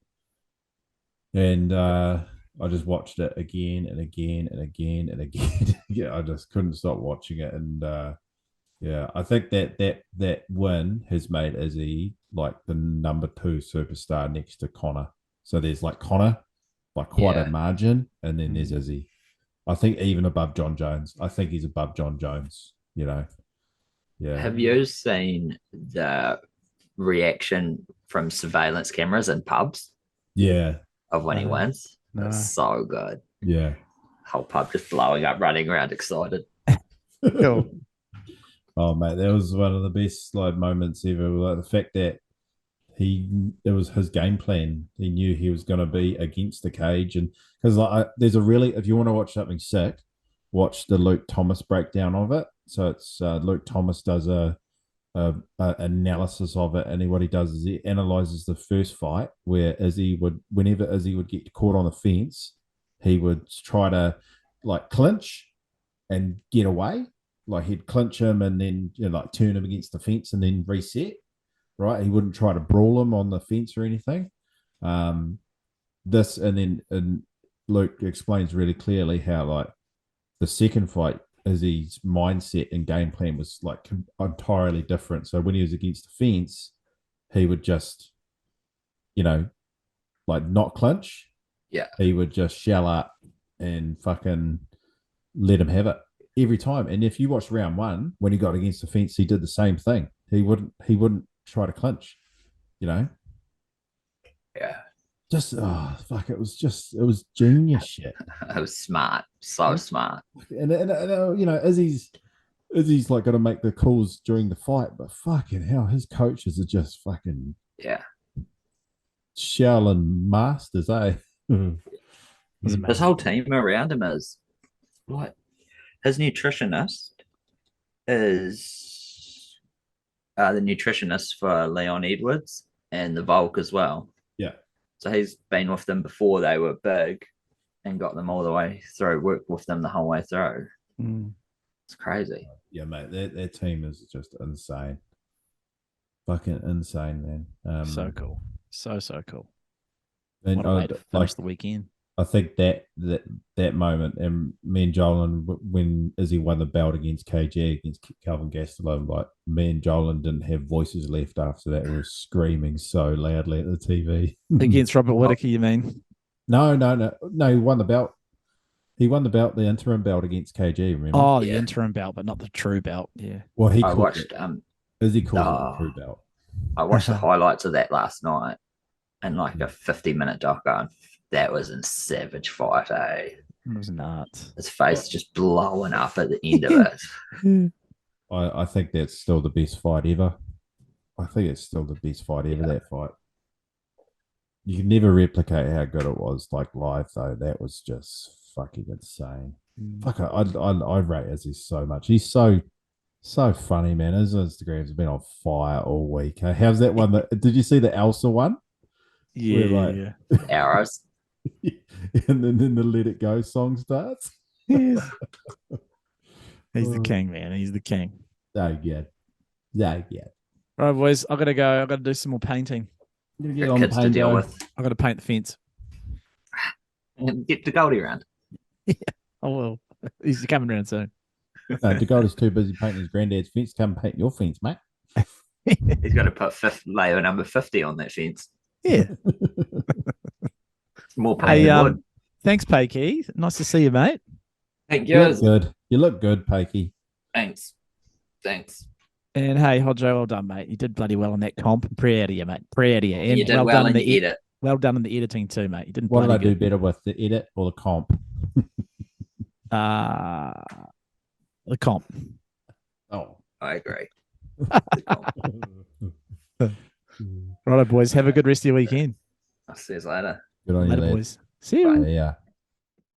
And I just watched it again and again and again and again. Yeah, I just couldn't stop watching it. And I think that win has made Izzy the number 2 superstar next to Connor. So there's Connor by quite a margin, and then there's Izzy. I think even above John Jones. I think he's above John Jones. Yeah. Have you seen the reaction from surveillance cameras in pubs? Yeah. Of when he wins? No. It's so good. Yeah. Whole pub just blowing up, running around excited. Cool. Oh, mate, that was one of the best moments ever. The fact that it was his game plan. He knew he was going to be against the cage, and because there's a really, if you want to watch something sick, watch the Luke Thomas breakdown of it. So it's Luke Thomas does a analysis of it, and what he does is he analyzes the first fight where whenever Izzy would get caught on the fence, he would try to like clinch and get away. Like he'd clinch him and then like turn him against the fence and then reset. Right, he wouldn't try to brawl him on the fence or anything. And Luke explains really clearly how like the second fight, Izzy's mindset and game plan was like entirely different. So when he was against the fence, he would just, like not clinch. Yeah. He would just shell up and fucking let him have it every time. And if you watch round one, when he got against the fence, he did the same thing. He wouldn't try to clinch, Yeah. Just it was genius shit. It was smart, so smart. And Izzy's like got to make the calls during the fight, but fucking hell, his coaches are just fucking shell and masters, eh? His whole team around him is like his nutritionist is the nutritionist for Leon Edwards and the Volk as well. Yeah. So he's been with them before they were big and got them all the way through, worked with them the whole way through. It's crazy. Yeah, mate, their team is just insane. Fucking insane, man. So cool. So cool. And What a way to finish the weekend. I think that moment, and me and Jolin, when Izzy won the belt against KG, against Calvin Gastelum, like me and Jolin didn't have voices left after that. We were screaming so loudly at the TV. Against Robert Whittaker, you mean? No. He won the belt. He won the belt, the interim belt against KG, remember? Oh, the interim belt, but not the true belt. Yeah. Well, I watched Izzy called it the true belt. I watched the highlights of that last night and like a 50-minute doco, and that was in savage fight, eh? It was nuts. His face just blowing up at the end of it. I think that's still the best fight ever. That fight. You can never replicate how good it was, like live though. That was just fucking insane. Fuck, I rate Izzy so much. He's so funny, man. His Instagram's been on fire all week. How's that one? Did you see the Elsa one? Yeah. Arrows. And then the Let It Go song starts. Yes. He's the king, man. He's the king. So good. All right, boys. I gotta go. I gotta do some more painting. I'm gonna get Got on the kids to paint deal though. with. I gotta paint the fence. And get the Goldie round. I will. He's coming around soon. No, Dakota's too busy painting his granddad's fence. Come paint your fence, mate. He's got to put layer number 50 on that fence. Yeah. It's more paint than wood. Thanks, Pakey. Nice to see you, mate. Thank You you. look good. You look good, Pakey. Thanks. And hey, Hodjo, well done, mate. You did bloody well on that comp. I'm proud of you, mate. Proud of you. And You did well done in in the edit. Well done in the editing too, mate. You didn't What did I bloody do better with, the edit or the comp? the comp. Oh. I agree. Righto, boys. Have a good rest of your weekend. I'll see you later. Good on you, Later, lad. boys. See you. Yeah.